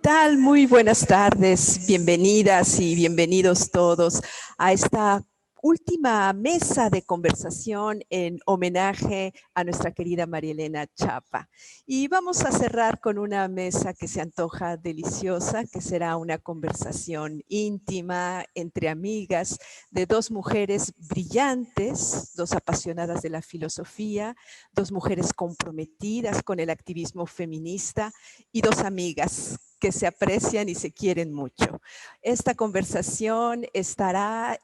tal? Muy buenas tardes, bienvenidas y bienvenidos todos a esta última mesa de conversación en homenaje a nuestra querida María Elena Chapa. Y vamos a cerrar con una mesa que se antoja deliciosa, que será una conversación íntima entre amigas de dos mujeres brillantes, dos apasionadas de la filosofía, dos mujeres comprometidas con el activismo feminista y dos amigas que se aprecian y se quieren mucho. Esta conversación estará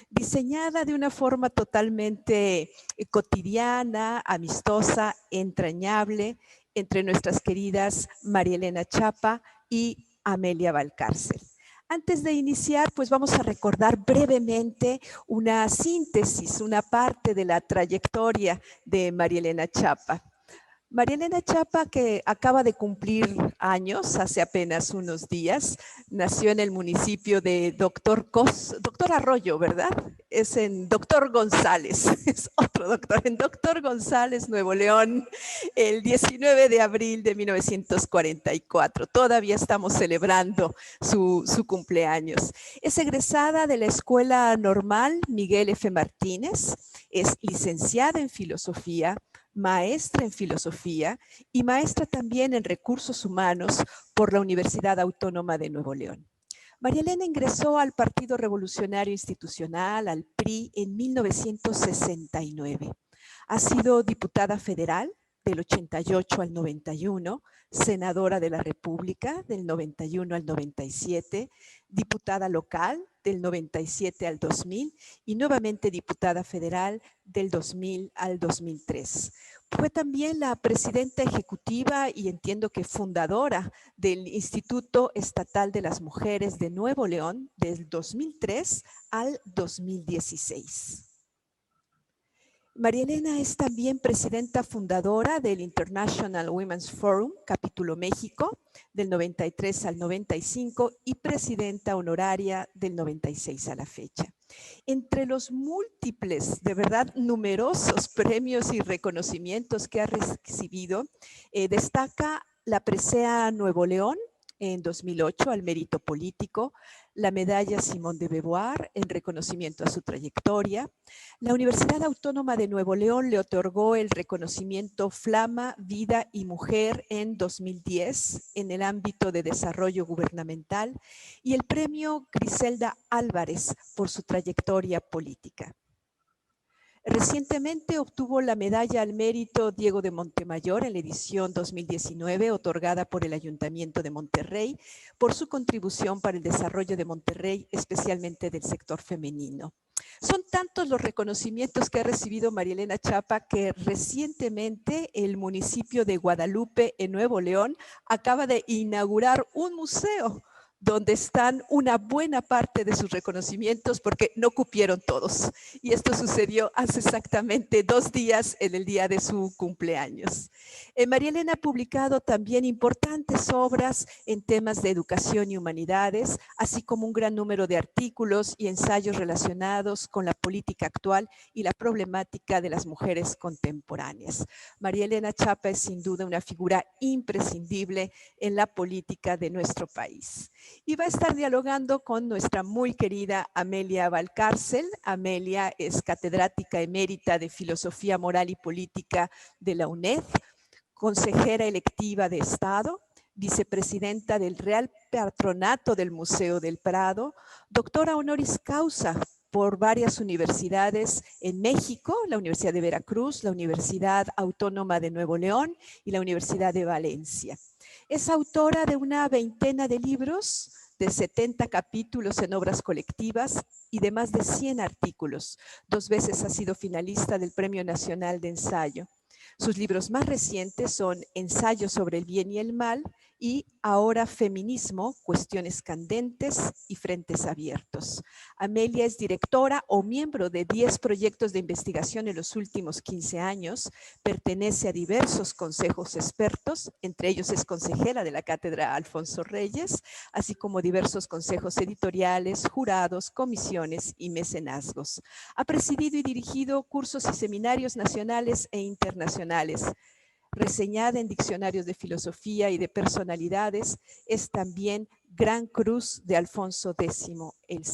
diseñada de una forma totalmente cotidiana, amistosa, entrañable, entre nuestras queridas María Elena Chapa y Amelia Valcárcel. Antes de iniciar, pues vamos a recordar brevemente una síntesis, una parte de la trayectoria de María Elena Chapa. María Elena Chapa, que acaba de cumplir años hace apenas unos días, nació en el municipio de Doctor Arroyo, ¿verdad? Es en Doctor González, es otro doctor, en Doctor González, Nuevo León, el 19 de abril de 1944. Todavía estamos celebrando su cumpleaños. Es egresada de la Escuela Normal Miguel F. Martínez, es licenciada en Filosofía, maestra en filosofía y maestra también en recursos humanos por la Universidad Autónoma de Nuevo León. María Elena ingresó al Partido Revolucionario Institucional, al PRI, en 1969. Ha sido diputada federal del 88 al 91, senadora de la República del 91 al 97, diputada local del 97 al 2000 y nuevamente diputada federal del 2000 al 2003. Fue también la presidenta ejecutiva y entiendo que fundadora del Instituto Estatal de las Mujeres de Nuevo León del 2003 al 2016. María Elena es también presidenta fundadora del International Women's Forum, capítulo México, del 93 al 95 y presidenta honoraria del 96 a la fecha. Entre los múltiples, de verdad, numerosos premios y reconocimientos que ha recibido, destaca la Presea Nuevo León en 2008 al mérito político, la medalla Simón de Beauvoir en reconocimiento a su trayectoria. La Universidad Autónoma de Nuevo León le otorgó el reconocimiento Flama, Vida y Mujer en 2010 en el ámbito de desarrollo gubernamental y el premio Griselda Álvarez por su trayectoria política. Recientemente obtuvo la medalla al mérito Diego de Montemayor en la edición 2019, otorgada por el Ayuntamiento de Monterrey, por su contribución para el desarrollo de Monterrey, especialmente del sector femenino. Son tantos los reconocimientos que ha recibido María Elena Chapa que recientemente el municipio de Guadalupe, en Nuevo León, acaba de inaugurar un museo donde están una buena parte de sus reconocimientos porque no cupieron todos. Y esto sucedió hace exactamente 2 días, en el día de su cumpleaños. María Elena ha publicado también importantes obras en temas de educación y humanidades, así como un gran número de artículos y ensayos relacionados con la política actual y la problemática de las mujeres contemporáneas. María Elena Chapa es sin duda una figura imprescindible en la política de nuestro país. Y va a estar dialogando con nuestra muy querida Amelia Valcárcel. Amelia es catedrática emérita de Filosofía Moral y Política de la UNED, consejera electiva de Estado, vicepresidenta del Real Patronato del Museo del Prado, doctora honoris causa por varias universidades en México, la Universidad de Veracruz, la Universidad Autónoma de Nuevo León y la Universidad de Valencia. Es autora de una veintena de libros, de 70 capítulos en obras colectivas y de más de 100 artículos. 2 veces ha sido finalista del Premio Nacional de Ensayo. Sus libros más recientes son Ensayo sobre el bien y el mal y Ahora Feminismo, Cuestiones Candentes y Frentes Abiertos. Amelia es directora o miembro de 10 proyectos de investigación en los últimos 15 años, pertenece a diversos consejos expertos, entre ellos es consejera de la Cátedra Alfonso Reyes, así como diversos consejos editoriales, jurados, comisiones y mecenazgos. Ha presidido y dirigido cursos y seminarios nacionales e internacionales. reseñada en diccionarios de filosofía y de personalidades, es también Gran Cruz de Alfonso X el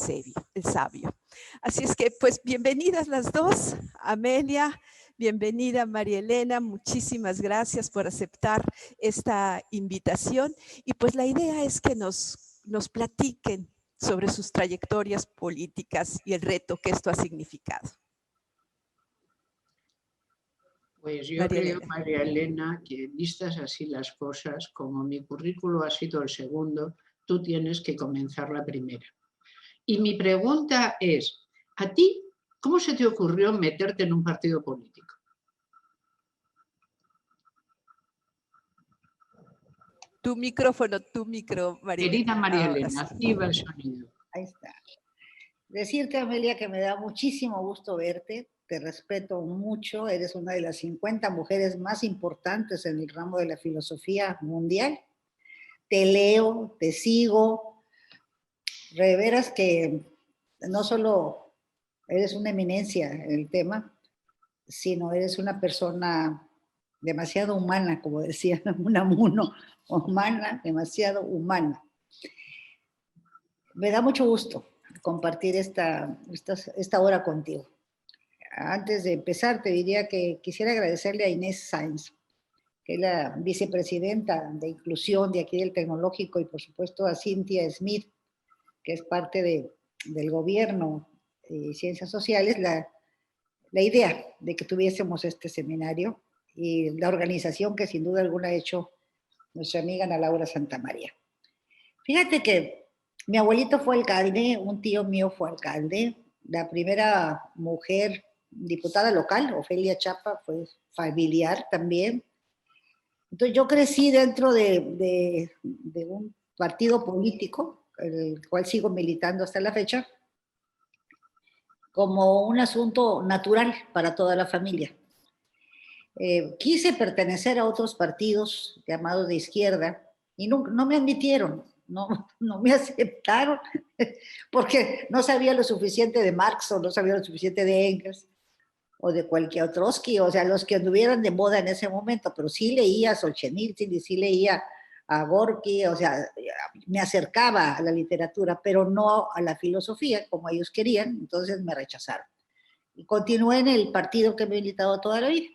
Sabio. Así es que, pues, bienvenidas las dos, Amelia, bienvenida María Elena, muchísimas gracias por aceptar esta invitación. Y pues la idea es que nos platiquen sobre sus trayectorias políticas y el reto que esto ha significado. Pues yo creo, María Elena, que vistas así las cosas, como mi currículo ha sido el segundo, tú tienes que comenzar la primera. Y mi pregunta es, ¿a ti cómo se te ocurrió meterte en un partido político? Tu micro, María Elena. Querida María Elena, activa el sonido. Ahí está. Decirte, Amelia, que me da muchísimo gusto verte, te respeto mucho, eres una de las 50 mujeres más importantes en el ramo de la filosofía mundial. Te leo, te sigo, reveras que no solo eres una eminencia en el tema, sino eres una persona demasiado humana, como decía Unamuno, humana, demasiado humana. Me da mucho gusto compartir esta hora contigo. Antes de empezar, te diría que quisiera agradecerle a Inés Sáenz, que es la vicepresidenta de inclusión de aquí del Tecnológico, y por supuesto a Cynthia Smith, que es parte del gobierno y ciencias sociales, la idea de que tuviésemos este seminario y la organización que sin duda alguna ha hecho nuestra amiga Ana Laura Santamaría. Fíjate que mi abuelito fue alcalde, un tío mío fue alcalde, la primera mujer diputada local, Ofelia Chapa, fue familiar también. Entonces yo crecí dentro de un partido político, el cual sigo militando hasta la fecha, como un asunto natural para toda la familia. Quise pertenecer a otros partidos llamados de izquierda y no me admitieron, no me aceptaron, porque no sabía lo suficiente de Marx o no sabía lo suficiente de Engels o de cualquier otro Trotsky, o sea, los que anduvieran de moda en ese momento, pero sí leía a Solzhenitsyn y sí leía a Gorky, o sea, me acercaba a la literatura, pero no a la filosofía como ellos querían, entonces me rechazaron. Y continué en el partido que me he militado toda la vida.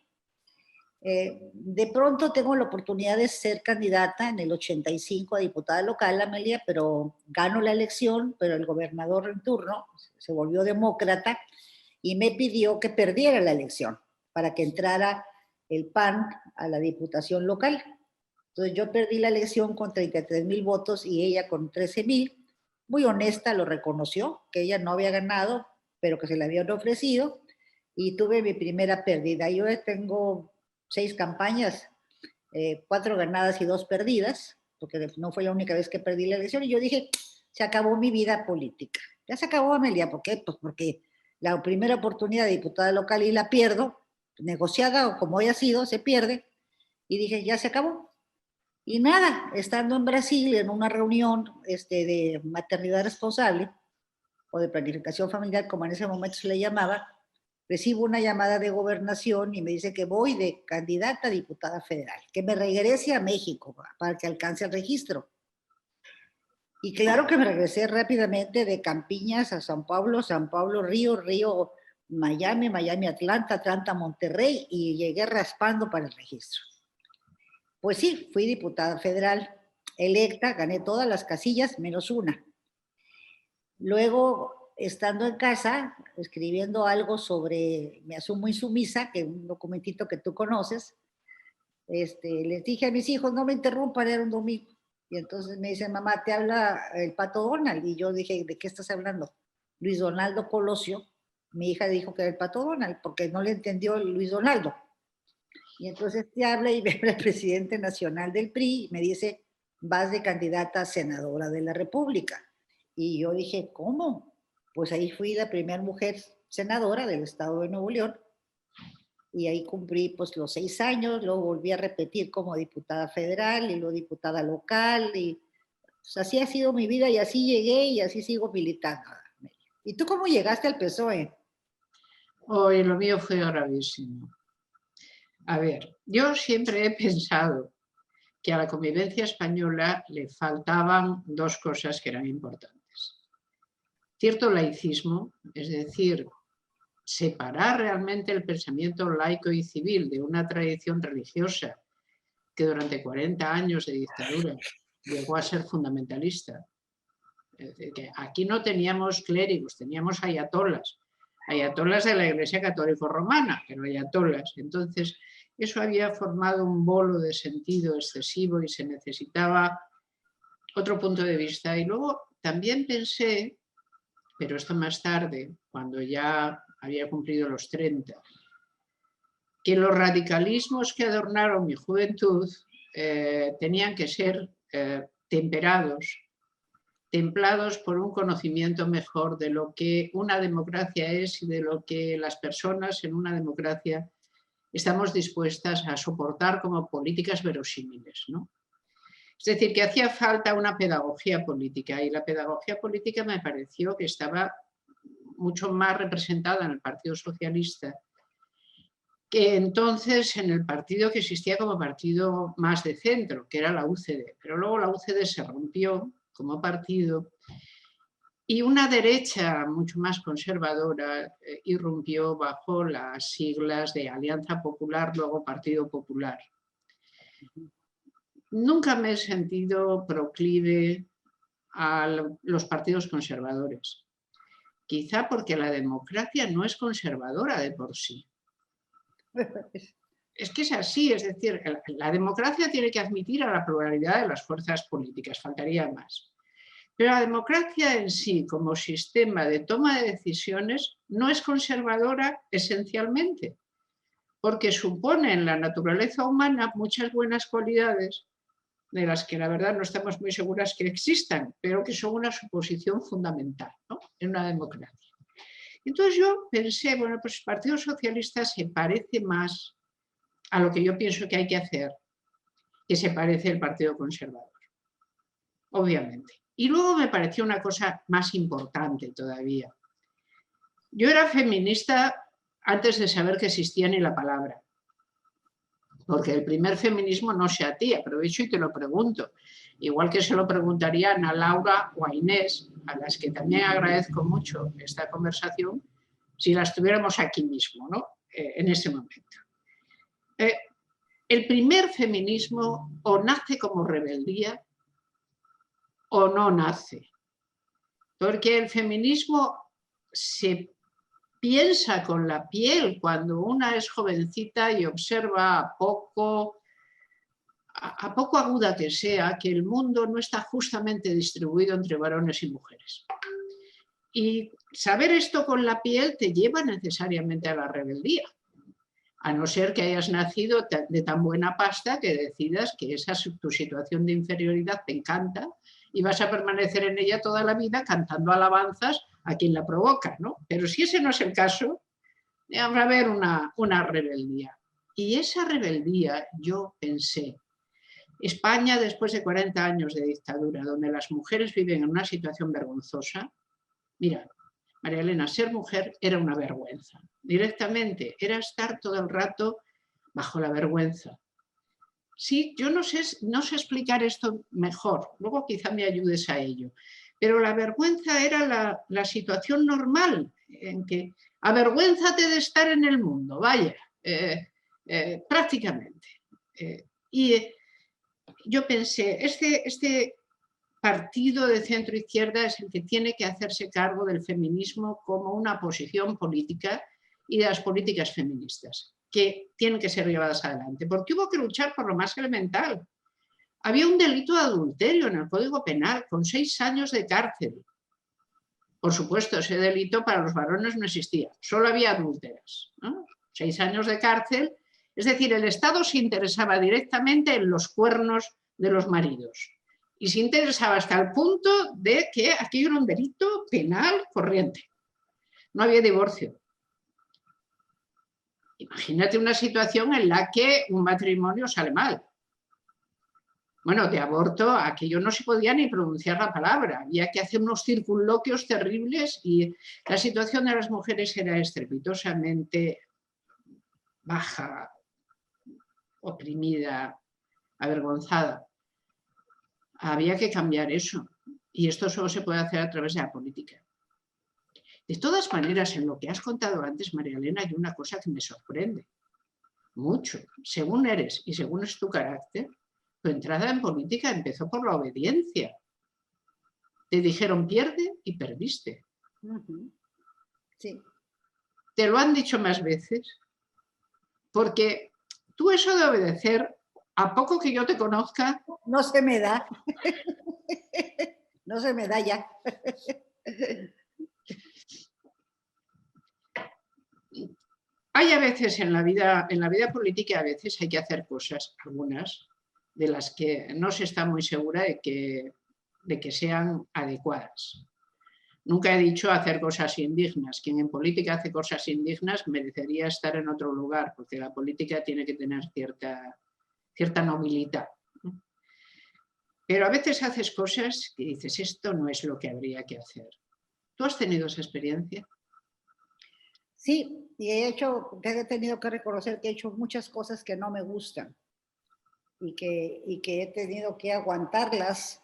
De pronto tengo la oportunidad de ser candidata en el 85 a diputada local, Amelia, pero gano la elección, pero el gobernador en turno se volvió demócrata y me pidió que perdiera la elección para que entrara el PAN a la diputación local. Entonces yo perdí la elección con 33,000 votos y ella con 13,000. Muy honesta, lo reconoció, que ella no había ganado, pero que se le habían ofrecido, y tuve mi primera pérdida. Yo tengo 6 campañas, 4 ganadas y 2 perdidas, porque no fue la única vez que perdí la elección, y yo dije, se acabó mi vida política. Ya se acabó, Amelia. ¿Por qué? Pues porque la primera oportunidad de diputada local y la pierdo, negociada o como haya sido, se pierde, y dije, ya se acabó. Y nada, estando en Brasil en una reunión de maternidad responsable, o de planificación familiar, como en ese momento se le llamaba, recibo una llamada de gobernación y me dice que voy de candidata a diputada federal, que me regrese a México para que alcance el registro. Y claro que me regresé rápidamente de Campiñas a San Pablo, Río, Miami, Atlanta, Monterrey, y llegué raspando para el registro. Pues sí, fui diputada federal electa, gané todas las casillas menos una. Luego, estando en casa, escribiendo algo sobre Me asumo insumisa, que es un documentito que tú conoces, les dije a mis hijos, no me interrumpan, era un domingo. Y entonces me dicen, mamá, te habla el Pato Donald. Y yo dije, ¿de qué estás hablando? Luis Donaldo Colosio. Mi hija dijo que era el Pato Donald, porque no le entendió Luis Donaldo. Y entonces te habla y me habla el presidente nacional del PRI y me dice, vas de candidata a senadora de la República. Y yo dije, ¿cómo? Pues ahí fui la primera mujer senadora del estado de Nuevo León, y ahí cumplí pues los 6 años, luego volví a repetir como diputada federal y luego diputada local, y pues así ha sido mi vida y así llegué y así sigo militando. ¿Y tú cómo llegaste al PSOE? Hoy lo mío fue gravísimo. A ver, yo siempre he pensado que a la convivencia española le faltaban dos cosas que eran importantes. Cierto laicismo, es decir, separar realmente el pensamiento laico y civil de una tradición religiosa que durante 40 años de dictadura llegó a ser fundamentalista. Es decir, que aquí no teníamos clérigos, teníamos ayatolas de la Iglesia Católica Romana, pero ayatolas. Entonces, eso había formado un bolo de sentido excesivo y se necesitaba otro punto de vista. Y luego también pensé, pero esto más tarde, cuando ya había cumplido los 30, que los radicalismos que adornaron mi juventud tenían que ser temperados, templados por un conocimiento mejor de lo que una democracia es y de lo que las personas en una democracia estamos dispuestas a soportar como políticas verosímiles, ¿no? Es decir, que hacía falta una pedagogía política, y la pedagogía política me pareció que estaba mucho más representada en el Partido Socialista que entonces en el partido que existía como partido más de centro, que era la UCD. Pero luego la UCD se rompió como partido y una derecha mucho más conservadora irrumpió bajo las siglas de Alianza Popular, luego Partido Popular. Nunca me he sentido proclive a los partidos conservadores. Quizá porque la democracia no es conservadora de por sí. Es que es así, es decir, la democracia tiene que admitir a la pluralidad de las fuerzas políticas, faltaría más. Pero la democracia en sí, como sistema de toma de decisiones, no es conservadora esencialmente, porque supone en la naturaleza humana muchas buenas cualidades de las que la verdad no estamos muy seguras que existan, pero que son una suposición fundamental, ¿no?, en una democracia. Entonces yo pensé, bueno, pues el Partido Socialista se parece más a lo que yo pienso que hay que hacer, que se parece al Partido Conservador, obviamente. Y luego me pareció una cosa más importante todavía. Yo era feminista antes de saber que existía ni la palabra, porque el primer feminismo no sé a ti, aprovecho y te lo pregunto, igual que se lo preguntaría a Ana Laura o a Inés, a las que también agradezco mucho esta conversación, si las tuviéramos aquí mismo, ¿no?, en ese momento. El primer feminismo o nace como rebeldía o no nace, porque el feminismo se piensa con la piel cuando una es jovencita y observa a poco aguda que sea, que el mundo no está justamente distribuido entre varones y mujeres. Y saber esto con la piel te lleva necesariamente a la rebeldía, a no ser que hayas nacido de tan buena pasta que decidas que esa tu situación de inferioridad te encanta y vas a permanecer en ella toda la vida cantando alabanzas a quien la provoca, ¿no? Pero si ese no es el caso, va a haber una rebeldía. Y esa rebeldía, yo pensé, España después de 40 años de dictadura, donde las mujeres viven en una situación vergonzosa, mira, María Elena, ser mujer era una vergüenza. Directamente, era estar todo el rato bajo la vergüenza. Sí, yo no sé explicar esto mejor, luego quizá me ayudes a ello. Pero la vergüenza era la situación normal, en que avergüénzate de estar en el mundo, vaya, prácticamente. Y yo pensé, este partido de centro-izquierda es el que tiene que hacerse cargo del feminismo como una posición política y de las políticas feministas, que tienen que ser llevadas adelante, porque hubo que luchar por lo más elemental. Había un delito de adulterio en el Código Penal, con 6 años de cárcel. Por supuesto, ese delito para los varones no existía, solo había adúlteras, ¿no? 6 años de cárcel, es decir, el Estado se interesaba directamente en los cuernos de los maridos. Y se interesaba hasta el punto de que aquello era un delito penal corriente. No había divorcio. Imagínate una situación en la que un matrimonio sale mal. Bueno, de aborto, aquello no se podía ni pronunciar la palabra. Había que hacer unos circunloquios terribles y la situación de las mujeres era estrepitosamente baja, oprimida, avergonzada. Había que cambiar eso. Y esto solo se puede hacer a través de la política. De todas maneras, en lo que has contado antes, María Elena, hay una cosa que me sorprende mucho. Según eres y según es tu carácter, tu entrada en política empezó por la obediencia. Te dijeron pierde y perdiste. Sí. Te lo han dicho más veces. Porque tú eso de obedecer, a poco que yo te conozca... No se me da. No se me da ya. Hay a veces en la vida política, a veces hay que hacer cosas, algunas, de las que no se está muy segura de que sean adecuadas. Nunca he dicho hacer cosas indignas. Quien en política hace cosas indignas merecería estar en otro lugar, porque la política tiene que tener cierta nobilidad. Pero a veces haces cosas que dices, esto no es lo que habría que hacer. ¿Tú has tenido esa experiencia? Sí, y he tenido que reconocer que he hecho muchas cosas que no me gustan y que he tenido que aguantarlas,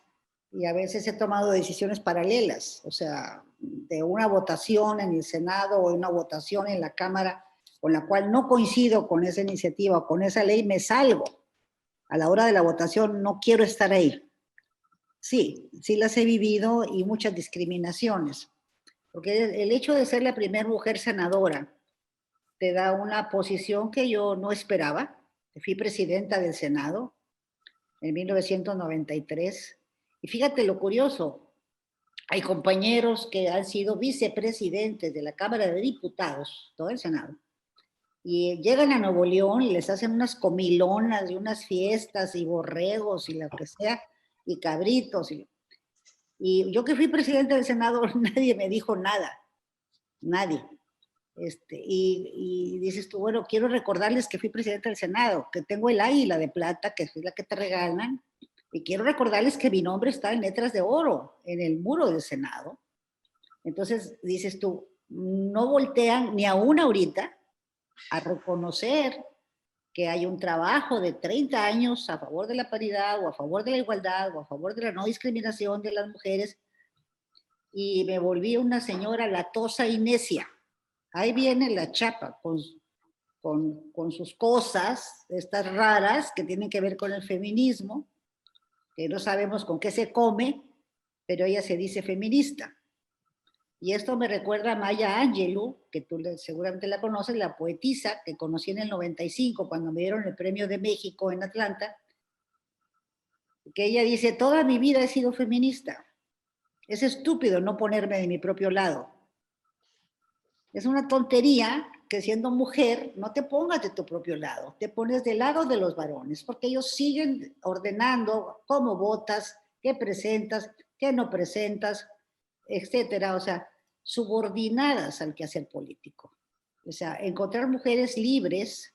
y a veces he tomado decisiones paralelas, o sea, de una votación en el Senado o una votación en la Cámara con la cual no coincido con esa iniciativa o con esa ley, me salgo. A la hora de la votación no quiero estar ahí. Sí, sí las he vivido, y muchas discriminaciones. Porque el hecho de ser la primera mujer senadora te da una posición que yo no esperaba. Fui presidenta del Senado en 1993. Y fíjate lo curioso, hay compañeros que han sido vicepresidentes de la Cámara de Diputados, todo el Senado, y llegan a Nuevo León y les hacen unas comilonas y unas fiestas y borregos y lo que sea, y cabritos. Y yo que fui presidente del Senado, nadie me dijo nada, nadie. Y dices tú, bueno, quiero recordarles que fui presidenta del Senado, que tengo el águila de plata, que es la que te regalan, y quiero recordarles que mi nombre está en letras de oro en el muro del Senado. Entonces dices tú, no voltean ni aún ahorita a reconocer que hay un trabajo de 30 años a favor de la paridad o a favor de la igualdad o a favor de la no discriminación de las mujeres, y me volví una señora latosa y necia. Ahí viene la chapa con sus cosas, estas raras que tienen que ver con el feminismo, que no sabemos con qué se come, pero ella se dice feminista. Y esto me recuerda a Maya Angelou, que tú seguramente la conoces, la poetisa que conocí en el 95 cuando me dieron el Premio de México en Atlanta, que ella dice, toda mi vida he sido feminista. Es estúpido no ponerme de mi propio lado. Es una tontería que siendo mujer no te pongas de tu propio lado, te pones del lado de los varones, porque ellos siguen ordenando cómo votas, qué presentas, qué no presentas, etcétera. O sea, subordinadas al quehacer político. O sea, encontrar mujeres libres,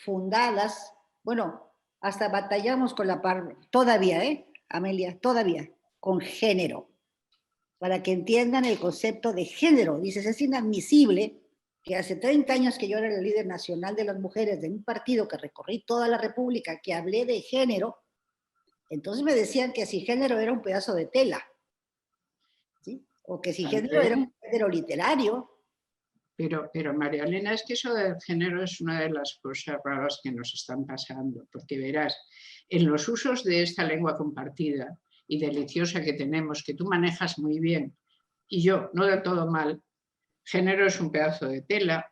fundadas, bueno, hasta batallamos con la todavía, Amelia, todavía, con género, para que entiendan el concepto de género. Dices, es inadmisible que hace 30 años que yo era el líder nacional de las mujeres de un partido que recorrí toda la República, que hablé de género, entonces me decían que si género era un pedazo de tela, ¿sí? O que si género era un género literario. Pero María Elena, es que eso del género es una de las cosas raras que nos están pasando, porque verás, en los usos de esta lengua compartida y deliciosa que tenemos, que tú manejas muy bien, y yo no del todo mal, género es un pedazo de tela,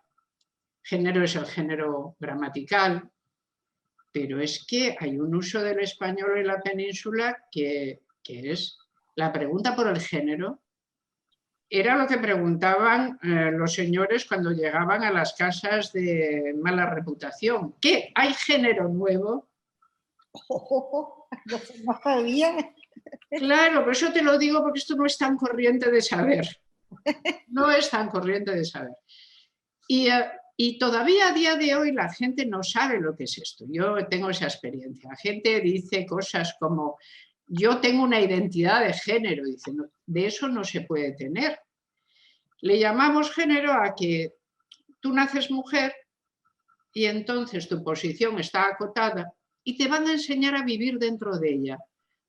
género es el género gramatical, pero es que hay un uso del español en la península que es la pregunta por el género. Era lo que preguntaban los señores cuando llegaban a las casas de mala reputación. ¿Qué? ¿Hay género nuevo? No sabía. Claro, por eso te lo digo, porque esto no es tan corriente de saber. No es tan corriente de saber. Y todavía a día de hoy la gente no sabe lo que es esto. Yo tengo esa experiencia. La gente dice cosas como, yo tengo una identidad de género. Dice, no, de eso no se puede tener. Le llamamos género a que tú naces mujer y entonces tu posición está acotada y te van a enseñar a vivir dentro de ella,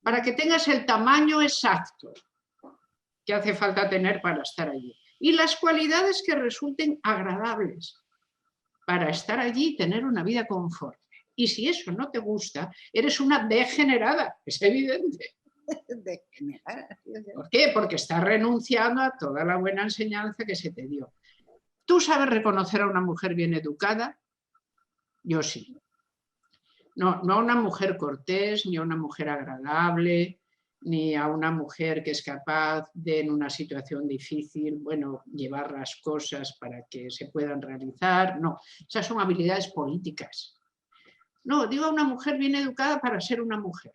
para que tengas el tamaño exacto que hace falta tener para estar allí. Y las cualidades que resulten agradables para estar allí y tener una vida conforme. Y si eso no te gusta, eres una degenerada, es evidente. Degenerada. ¿Por qué? Porque estás renunciando a toda la buena enseñanza que se te dio. ¿Tú sabes reconocer a una mujer bien educada? Yo sí. No, no a una mujer cortés, ni a una mujer agradable, ni a una mujer que es capaz de, en una situación difícil, bueno, llevar las cosas para que se puedan realizar. No, esas son habilidades políticas. No, digo a una mujer bien educada para ser una mujer.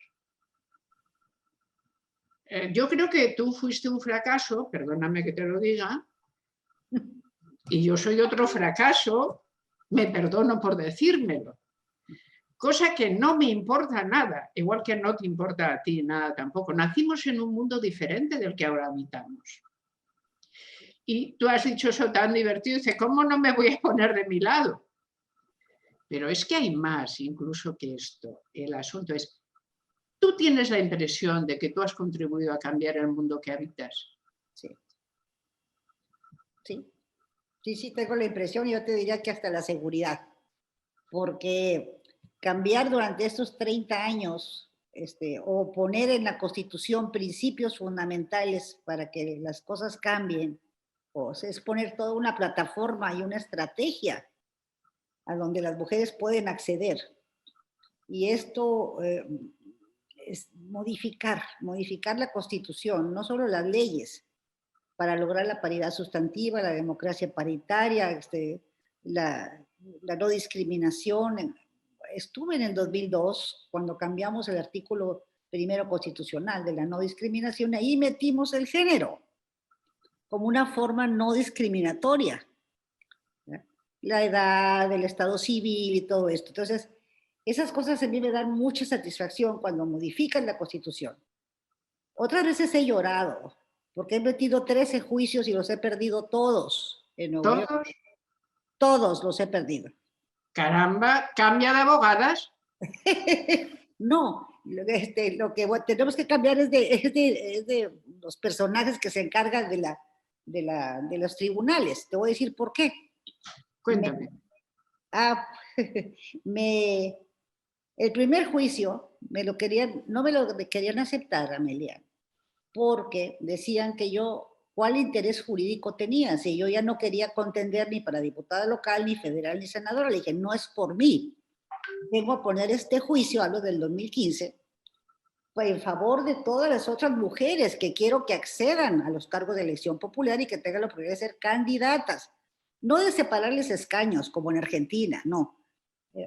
Yo creo que tú fuiste un fracaso, perdóname que te lo diga, y yo soy otro fracaso, me perdono por decírmelo. Cosa que no me importa nada, igual que no te importa a ti nada tampoco. Nacimos en un mundo diferente del que ahora habitamos. Y tú has dicho eso tan divertido, dice, ¿cómo no me voy a poner de mi lado? Pero es que hay más incluso que esto. El asunto es, ¿tú tienes la impresión de que tú has contribuido a cambiar el mundo que habitas? Sí. Sí. Sí, tengo la impresión, y yo te diría que hasta la seguridad. Porque cambiar durante estos 30 años o poner en la Constitución principios fundamentales para que las cosas cambien, o sea, es poner toda una plataforma y una estrategia a donde las mujeres pueden acceder. Y esto es modificar la Constitución, no solo las leyes, para lograr la paridad sustantiva, la democracia paritaria, la no discriminación. Estuve en el 2002 cuando cambiamos el artículo primero constitucional de la no discriminación, ahí metimos el género como una forma no discriminatoria, ¿ya? La edad, el estado civil y todo esto. Entonces, esas cosas a mí me dan mucha satisfacción cuando modifican la Constitución. Otras veces he llorado, porque he metido 13 juicios y los he perdido todos en Nuevo York. ¿Todos? Todos los he perdido. Caramba, cambia de abogadas. No, lo que tenemos que cambiar es de los personajes que se encargan de los tribunales. Te voy a decir por qué. Cuéntame. El primer juicio no me lo querían aceptar, Amelia, porque decían que ¿cuál interés jurídico tenía? Si yo ya no quería contender ni para diputada local, ni federal, ni senadora. Le dije, no es por mí. Vengo a poner este juicio, hablo del 2015, en favor de todas las otras mujeres que quiero que accedan a los cargos de elección popular y que tengan la oportunidad de ser candidatas. No de separarles escaños, como en Argentina, no.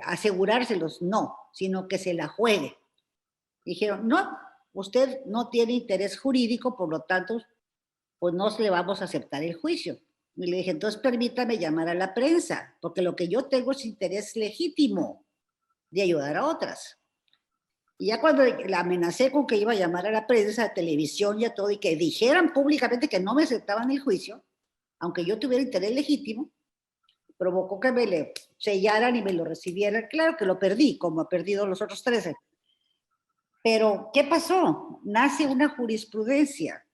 Asegurárselos, no, sino que se la juegue. Dijeron, no, usted no tiene interés jurídico, por lo tanto, pues no le vamos a aceptar el juicio. Y le dije, entonces permítame llamar a la prensa, porque lo que yo tengo es interés legítimo de ayudar a otras. Y ya cuando la amenacé con que iba a llamar a la prensa, a televisión y a todo, y que dijeran públicamente que no me aceptaban el juicio, aunque yo tuviera interés legítimo, provocó que me le sellaran y me lo recibieran. Claro que lo perdí, como he perdido los otros 13. Pero, ¿qué pasó? Nace una jurisprudencia.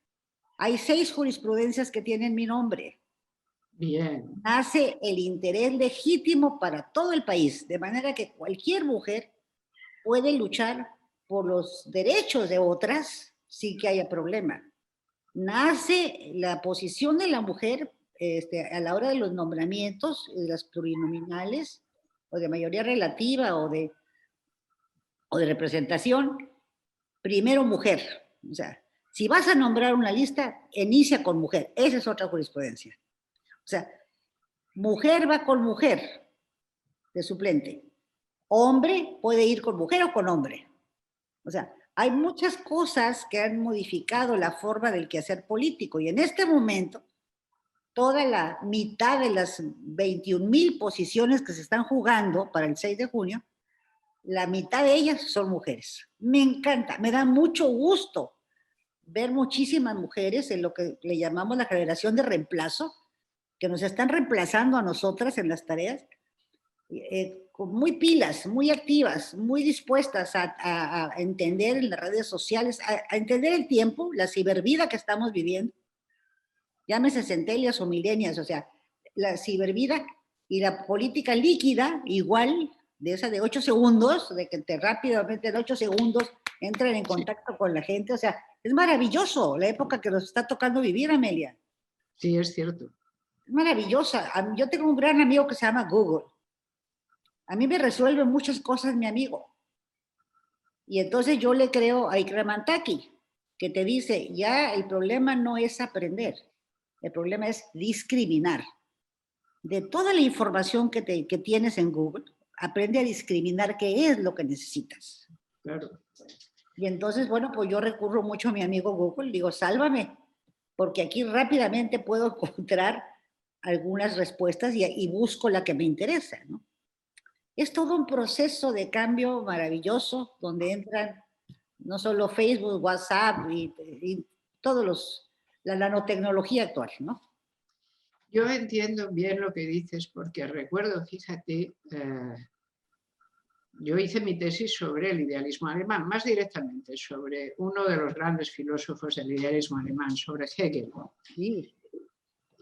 Hay 6 jurisprudencias que tienen mi nombre. Bien. Nace el interés legítimo para todo el país, de manera que cualquier mujer puede luchar por los derechos de otras sin que haya problema. Nace la posición de la mujer a la hora de los nombramientos, de las plurinominales, o de mayoría relativa, o de representación. Primero mujer. O sea, si vas a nombrar una lista, inicia con mujer. Esa es otra jurisprudencia. O sea, mujer va con mujer de suplente. Hombre puede ir con mujer o con hombre. O sea, hay muchas cosas que han modificado la forma del quehacer político, y en este momento toda la mitad de las 21,000 posiciones que se están jugando para el 6 de junio, la mitad de ellas son mujeres. Me encanta, me da mucho gusto ver muchísimas mujeres en lo que le llamamos la generación de reemplazo, que nos están reemplazando a nosotras en las tareas. muy pilas, muy activas, muy dispuestas a entender en las redes sociales, a entender el tiempo, la cibervida que estamos viviendo, llámese centennials o millennials, o sea, la cibervida y la política líquida, igual, de esa de 8 segundos, de que te rápidamente en 8 segundos entren en contacto con la gente, o sea, es maravilloso la época que nos está tocando vivir, Amelia. Sí, es cierto. Es maravillosa. Yo tengo un gran amigo que se llama Google. A mí me resuelve muchas cosas mi amigo. Y entonces yo le creo a Ikramantaki, que te dice, ya el problema no es aprender, el problema es discriminar. De toda la información que tienes en Google, aprende a discriminar qué es lo que necesitas. Claro. Y entonces, bueno, pues yo recurro mucho a mi amigo Google, digo, sálvame, porque aquí rápidamente puedo encontrar algunas respuestas y busco la que me interesa, ¿no? Es todo un proceso de cambio maravilloso donde entran no solo Facebook, WhatsApp y todos la nanotecnología actual, ¿no? Yo entiendo bien lo que dices porque recuerdo, fíjate, yo hice mi tesis sobre el idealismo alemán, más directamente sobre uno de los grandes filósofos del idealismo alemán, sobre Hegel. Sí.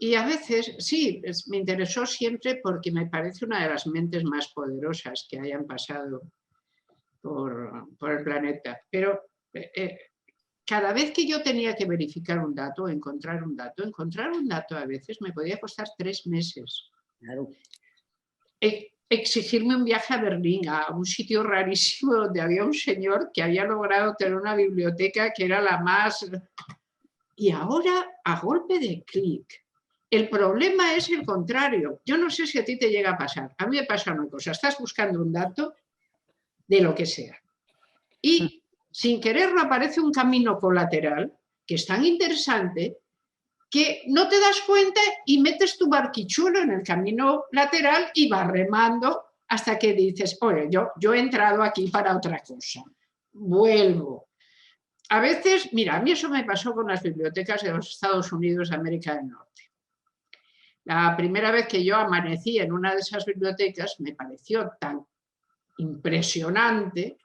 Y a veces, sí, me interesó siempre porque me parece una de las mentes más poderosas que hayan pasado por el planeta. Pero cada vez que yo tenía que verificar un dato, encontrar un dato a veces me podía costar 3 meses. Claro. Exigirme un viaje a Berlín, a un sitio rarísimo donde había un señor que había logrado tener una biblioteca que era la más... Y ahora, a golpe de clic, el problema es el contrario. Yo no sé si a ti te llega a pasar. A mí me pasa una cosa. Estás buscando un dato de lo que sea. Y sin quererlo aparece un camino colateral que es tan interesante que no te das cuenta y metes tu barquichuelo en el camino lateral y vas remando hasta que dices, oye, yo he entrado aquí para otra cosa. Vuelvo. A veces, mira, a mí eso me pasó con las bibliotecas de los Estados Unidos de América del Norte. La primera vez que yo amanecí en una de esas bibliotecas me pareció tan impresionante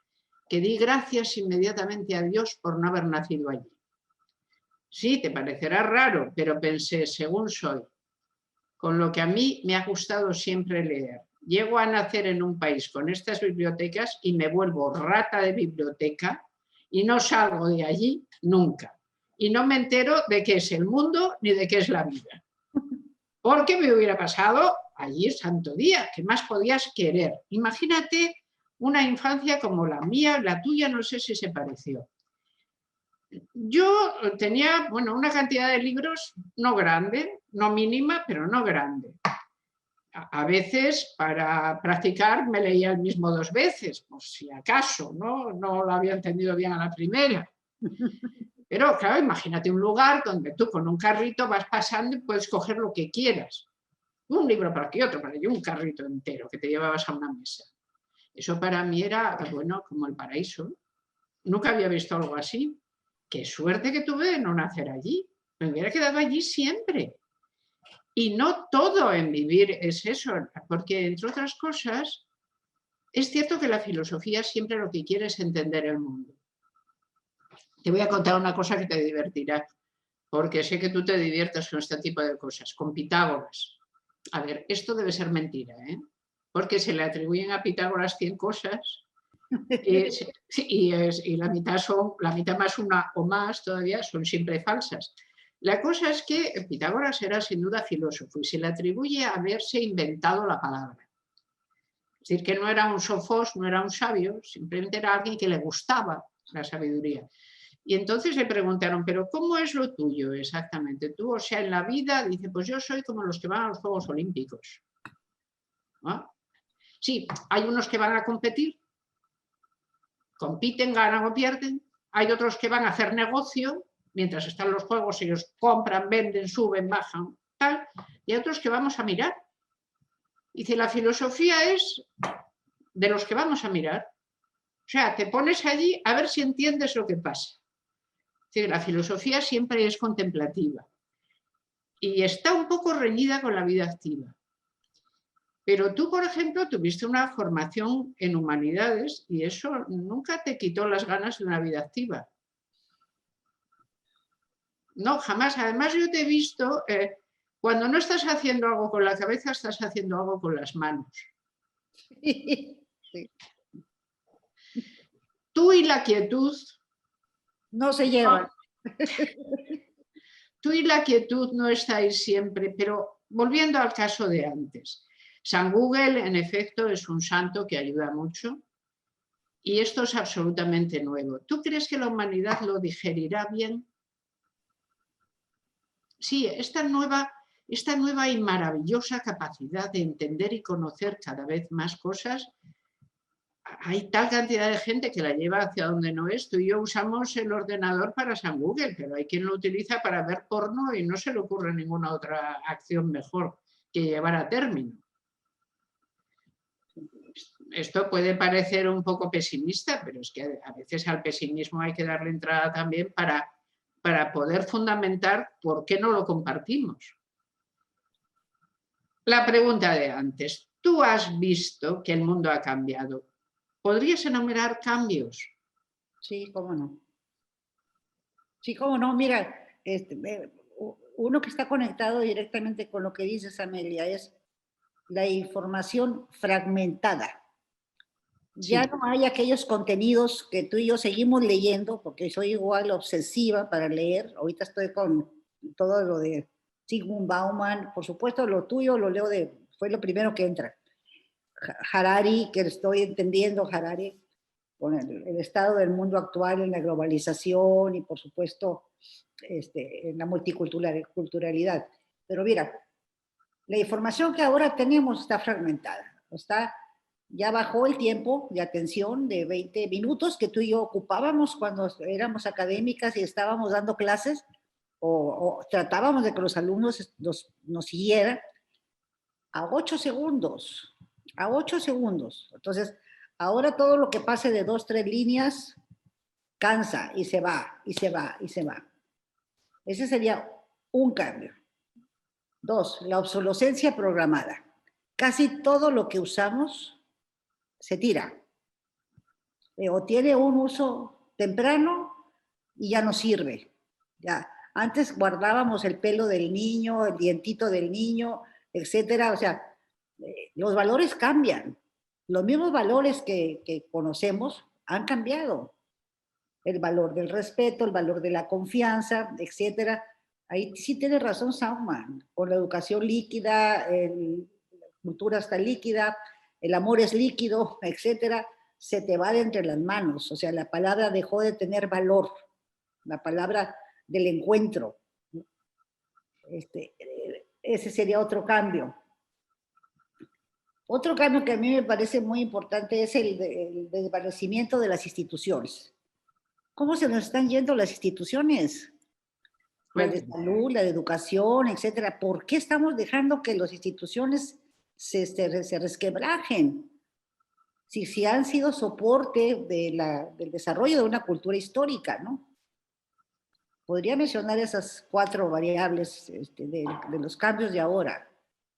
que di gracias inmediatamente a Dios por no haber nacido allí. Sí, te parecerá raro, pero pensé, según soy, con lo que a mí me ha gustado siempre leer. Llego a nacer en un país con estas bibliotecas y me vuelvo rata de biblioteca y no salgo de allí nunca. Y no me entero de qué es el mundo ni de qué es la vida. Porque me hubiera pasado allí santo día. ¿Qué más podías querer? Imagínate una infancia como la mía, la tuya, no sé si se pareció. Yo tenía, bueno, una cantidad de libros no grande, no mínima, pero no grande. A veces, para practicar, me leía el mismo 2 veces, por si acaso, ¿no? No lo había entendido bien a la primera. Pero, claro, imagínate un lugar donde tú con un carrito vas pasando y puedes coger lo que quieras. Un libro para aquí, otro para allí, un carrito entero que te llevabas a una mesa. Eso para mí era, bueno, como el paraíso. Nunca había visto algo así. Qué suerte que tuve de no nacer allí. Me hubiera quedado allí siempre. Y no todo en vivir es eso, porque entre otras cosas, es cierto que la filosofía siempre lo que quiere es entender el mundo. Te voy a contar una cosa que te divertirá, porque sé que tú te diviertes con este tipo de cosas, con Pitágoras. A ver, esto debe ser mentira, ¿eh? Porque se le atribuyen a Pitágoras 100 cosas y la mitad más una o más todavía son siempre falsas. La cosa es que Pitágoras era sin duda filósofo y se le atribuye a haberse inventado la palabra. Es decir, que no era un sofós, no era un sabio, simplemente era alguien que le gustaba la sabiduría. Y entonces le preguntaron, ¿pero cómo es lo tuyo exactamente? Tú, o sea, en la vida, dice, pues yo soy como los que van a los Juegos Olímpicos. ¿No? Sí, hay unos que van a competir, compiten, ganan o pierden. Hay otros que van a hacer negocio, mientras están los juegos ellos compran, venden, suben, bajan, tal. Y hay otros que vamos a mirar. Dice, la filosofía es de los que vamos a mirar. O sea, te pones allí a ver si entiendes lo que pasa. Dice, la filosofía siempre es contemplativa y está un poco reñida con la vida activa. Pero tú, por ejemplo, tuviste una formación en humanidades y eso nunca te quitó las ganas de una vida activa. No, jamás. Además, yo te he visto, cuando no estás haciendo algo con la cabeza, estás haciendo algo con las manos. Sí. Tú y la quietud... No se llevan. Tú y la quietud no estáis siempre, pero volviendo al caso de antes. San Google, en efecto, es un santo que ayuda mucho y esto es absolutamente nuevo. ¿Tú crees que la humanidad lo digerirá bien? Sí, esta nueva y maravillosa capacidad de entender y conocer cada vez más cosas, hay tal cantidad de gente que la lleva hacia donde no es. Tú y yo usamos el ordenador para San Google, pero hay quien lo utiliza para ver porno y no se le ocurre ninguna otra acción mejor que llevar a término. Esto puede parecer un poco pesimista, pero es que a veces al pesimismo hay que darle entrada también para poder fundamentar por qué no lo compartimos. La pregunta de antes, ¿tú has visto que el mundo ha cambiado? ¿Podrías enumerar cambios? Sí, cómo no. Sí, cómo no. Mira, uno que está conectado directamente con lo que dices, Amelia, es la información fragmentada. Ya Sí. no hay aquellos contenidos que tú y yo seguimos leyendo, porque soy igual obsesiva para leer. Ahorita estoy con todo lo de Zygmunt Bauman. Por supuesto, lo tuyo lo leo fue lo primero que entra. Harari, que estoy entendiendo, Harari, con el estado del mundo actual en la globalización y, por supuesto, en la multiculturalidad. Pero mira, la información que ahora tenemos está fragmentada. Ya bajó el tiempo de atención de 20 minutos que tú y yo ocupábamos cuando éramos académicas y estábamos dando clases o tratábamos de que los alumnos nos siguieran a 8 segundos. A 8 segundos. Entonces, ahora todo lo que pase de 2, 3 líneas cansa y se va, y se va, y se va. Ese sería un cambio. 2, la obsolescencia programada. Casi todo lo que usamos se tira. O tiene un uso temprano y ya no sirve. Ya. Antes guardábamos el pelo del niño, el dientito del niño, etcétera. O sea, los valores cambian. Los mismos valores que conocemos han cambiado. El valor del respeto, el valor de la confianza, etcétera. Ahí sí tiene razón Saumann, con la educación líquida, la cultura está líquida, el amor es líquido, etcétera, se te va de entre las manos. O sea, la palabra dejó de tener valor, la palabra del encuentro. Ese sería otro cambio. Otro cambio que a mí me parece muy importante es el desvanecimiento de las instituciones. ¿Cómo se nos están yendo las instituciones? La de salud, la de educación, etcétera. ¿Por qué estamos dejando que las instituciones se resquebrajen? Si han sido soporte del desarrollo de una cultura histórica, ¿no? Podría mencionar esas 4 variables de los cambios de ahora.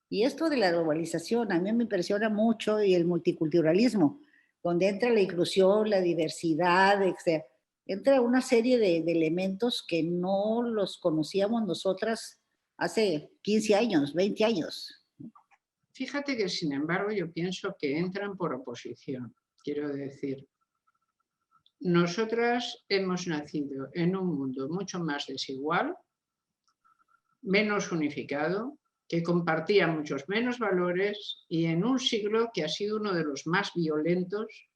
Y esto de la globalización a mí me impresiona mucho, y el multiculturalismo, donde entra la inclusión, la diversidad, etc. Entra una serie de elementos que no los conocíamos nosotras hace 15 años, 20 años. Fíjate que, sin embargo, yo pienso que entran por oposición. Quiero decir, nosotras hemos nacido en un mundo mucho más desigual, menos unificado, que compartía muchos menos valores y en un siglo que ha sido uno de los más violentos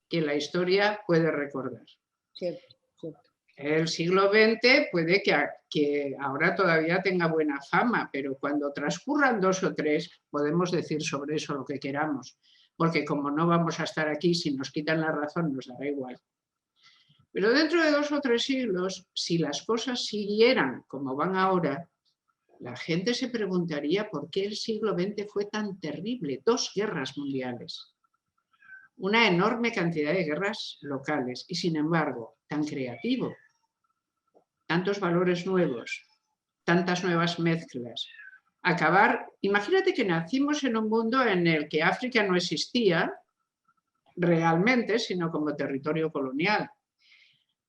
que la historia puede recordar. Cierto, cierto. El siglo XX puede que ahora todavía tenga buena fama, pero cuando transcurran 2 o 3 podemos decir sobre eso lo que queramos, porque como no vamos a estar aquí, si nos quitan la razón nos dará igual. Pero dentro de 2 o 3 siglos, si las cosas siguieran como van ahora, la gente se preguntaría por qué el siglo XX fue tan terrible. 2 guerras mundiales, una enorme cantidad de guerras locales y, sin embargo, tan creativo. Tantos valores nuevos, tantas nuevas mezclas, Acabar, imagínate que nacimos en un mundo en el que África no existía realmente, sino como territorio colonial.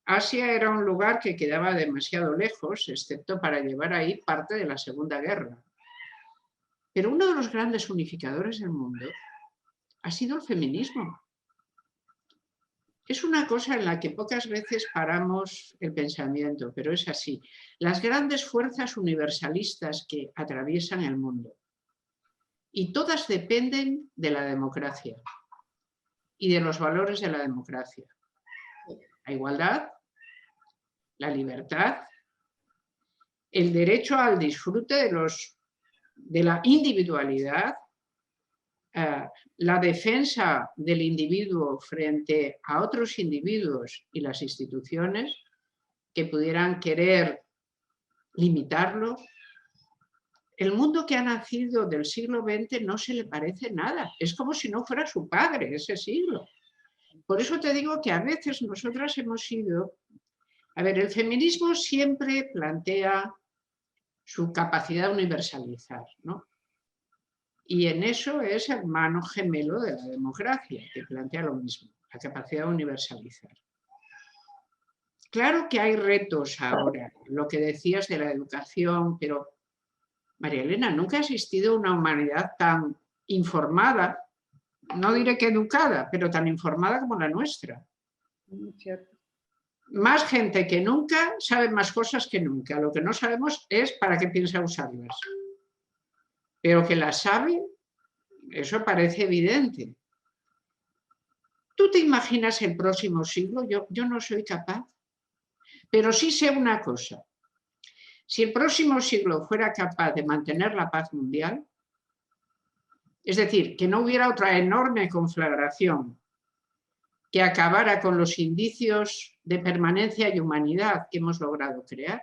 Asia era un lugar que quedaba demasiado lejos, excepto para llevar ahí parte de la Segunda Guerra. Pero uno de los grandes unificadores del mundo ha sido el feminismo. Es una cosa en la que pocas veces paramos el pensamiento, pero es así. Las grandes fuerzas universalistas que atraviesan el mundo. Y todas dependen de la democracia y de los valores de la democracia. La igualdad, la libertad, el derecho al disfrute de la individualidad, la defensa del individuo frente a otros individuos y las instituciones que pudieran querer limitarlo. El mundo que ha nacido del siglo XX no se le parece nada. Es como si no fuera su padre ese siglo. Por eso te digo que a veces nosotras hemos sido... A ver, el feminismo siempre plantea su capacidad de universalizar, ¿no? Y en eso es hermano gemelo de la democracia, que plantea lo mismo, la capacidad de universalizar. Claro que hay retos ahora, lo que decías de la educación, pero María Elena, nunca ha existido una humanidad tan informada, no diré que educada, pero tan informada como la nuestra. Más gente que nunca sabe más cosas que nunca. Lo que no sabemos es para qué piensa usarlas. Pero que las sabe, eso parece evidente. ¿Tú te imaginas el próximo siglo? Yo no soy capaz. Pero sí sé una cosa. Si el próximo siglo fuera capaz de mantener la paz mundial, es decir, que no hubiera otra enorme conflagración que acabara con los indicios de permanencia y humanidad que hemos logrado crear,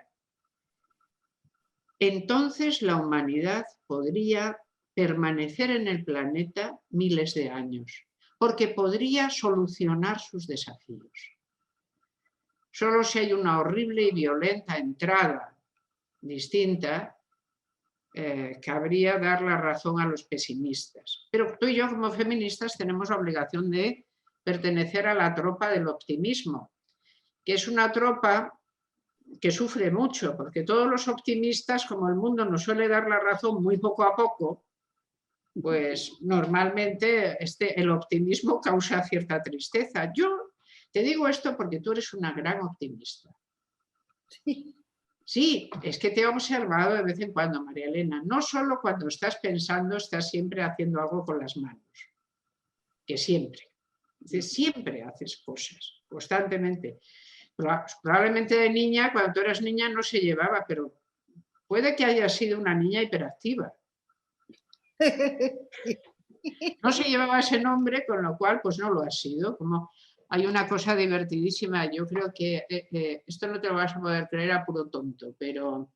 entonces la humanidad podría permanecer en el planeta miles de años, porque podría solucionar sus desafíos. Solo si hay una horrible y violenta entrada distinta, cabría dar la razón a los pesimistas. Pero tú y yo como feministas tenemos la obligación de pertenecer a la tropa del optimismo, que es una tropa que sufre mucho, porque todos los optimistas, como el mundo nos suele dar la razón muy poco a poco, pues normalmente el optimismo causa cierta tristeza. Yo te digo esto porque tú eres una gran optimista. Sí, es que te he observado de vez en cuando, María Elena. No solo cuando estás pensando, estás siempre haciendo algo con las manos, que siempre. Siempre haces cosas, constantemente. Probablemente de niña, cuando tú eras niña no se llevaba, pero puede que haya sido una niña hiperactiva. No se llevaba ese nombre, con lo cual pues no lo ha sido. Como hay una cosa divertidísima, yo creo que esto no te lo vas a poder creer a puro tonto, pero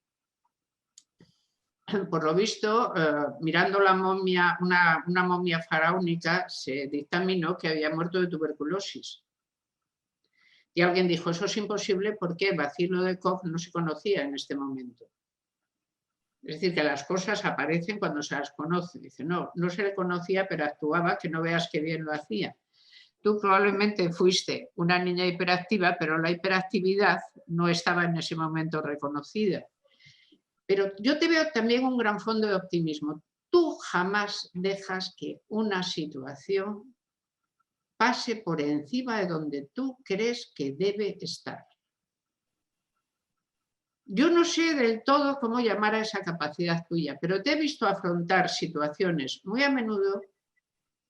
por lo visto, mirando la momia, una momia faraónica, se dictaminó que había muerto de tuberculosis. Y alguien dijo, eso es imposible porque el bacilo de Koch no se conocía en este momento. Es decir, que las cosas aparecen cuando se las conoce. Dice, no se le conocía, pero actuaba, que no veas qué bien lo hacía. Tú probablemente fuiste una niña hiperactiva, pero la hiperactividad no estaba en ese momento reconocida. Pero yo te veo también un gran fondo de optimismo. Tú jamás dejas que una situación pase por encima de donde tú crees que debe estar. Yo no sé del todo cómo llamar a esa capacidad tuya, pero te he visto afrontar situaciones muy a menudo,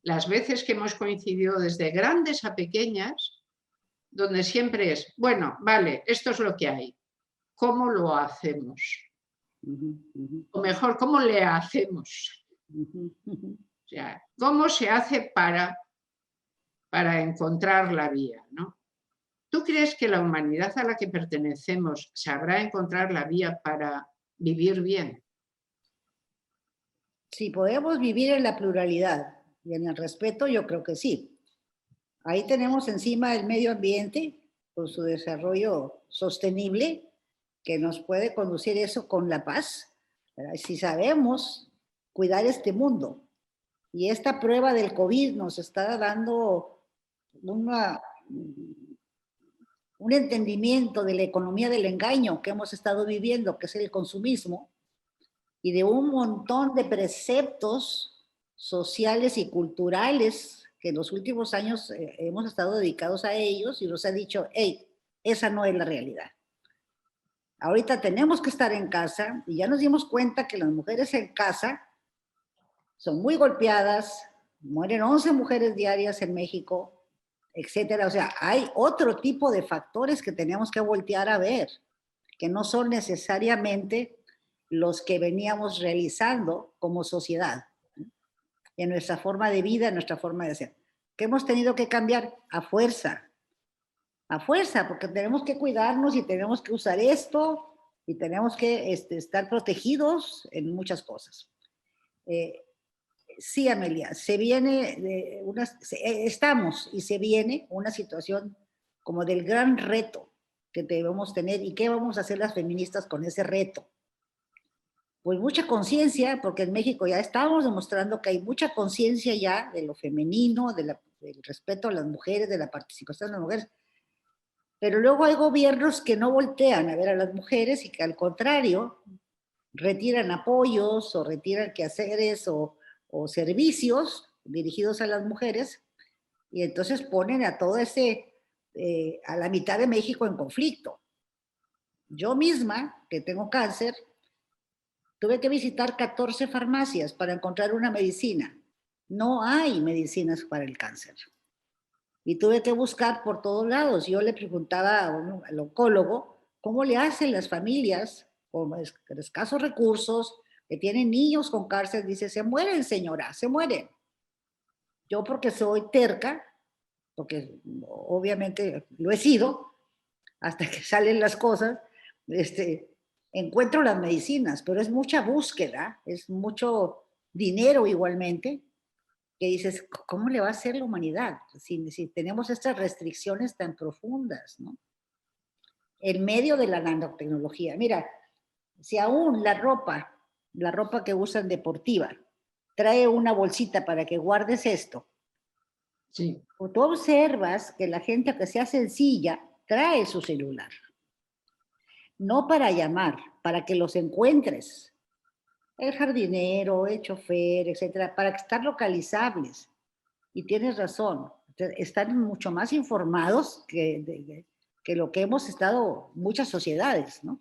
las veces que hemos coincidido desde grandes a pequeñas, donde siempre es, bueno, vale, esto es lo que hay, ¿cómo lo hacemos? O mejor, ¿cómo le hacemos? O sea, ¿cómo se hace para encontrar la vía, ¿no? ¿Tú crees que la humanidad a la que pertenecemos sabrá encontrar la vía para vivir bien? Si podemos vivir en la pluralidad y en el respeto, yo creo que sí. Ahí tenemos encima el medio ambiente con su desarrollo sostenible que nos puede conducir eso con la paz ¿verdad? Si sabemos cuidar este mundo, y esta prueba del COVID nos está dando un entendimiento de la economía del engaño que hemos estado viviendo, que es el consumismo, y de un montón de preceptos sociales y culturales que en los últimos años hemos estado dedicados a ellos y nos ha dicho, hey, esa no es la realidad. Ahorita tenemos que estar en casa y ya nos dimos cuenta que las mujeres en casa son muy golpeadas, mueren 11 mujeres diarias en México, etcétera. O sea, hay otro tipo de factores que tenemos que voltear a ver, que no son necesariamente los que veníamos realizando como sociedad, en nuestra forma de vida, en nuestra forma de ser, que hemos tenido que cambiar a fuerza, porque tenemos que cuidarnos y tenemos que usar esto y tenemos que estar protegidos en muchas cosas. Sí, Amelia, se viene estamos y se viene una situación como del gran reto que debemos tener y qué vamos a hacer las feministas con ese reto. Pues mucha conciencia, porque en México ya estamos demostrando que hay mucha conciencia ya de lo femenino, del respeto a las mujeres, de la participación de las mujeres, pero luego hay gobiernos que no voltean a ver a las mujeres y que al contrario retiran apoyos o retiran quehaceres o servicios dirigidos a las mujeres y entonces ponen a todo a la mitad de México en conflicto. Yo misma, que tengo cáncer, tuve que visitar 14 farmacias para encontrar una medicina. No hay medicinas para el cáncer. Y tuve que buscar por todos lados. Yo le preguntaba al oncólogo, ¿cómo le hacen las familias con escasos recursos, que tienen niños con cáncer? Dice, se mueren, señora, se mueren. Yo, porque soy terca, porque obviamente lo he sido, hasta que salen las cosas, encuentro las medicinas, pero es mucha búsqueda, es mucho dinero igualmente, que dices, ¿cómo le va a hacer la humanidad si tenemos estas restricciones tan profundas, ¿no? En medio de la nanotecnología. Mira, si aún la ropa que usan deportiva, trae una bolsita para que guardes esto, sí. Tú observas que la gente que sea sencilla trae su celular. No para llamar, para que los encuentres. El jardinero, el chofer, etcétera, para estar localizables. Y tienes razón, están mucho más informados que lo que hemos estado muchas sociedades, ¿no?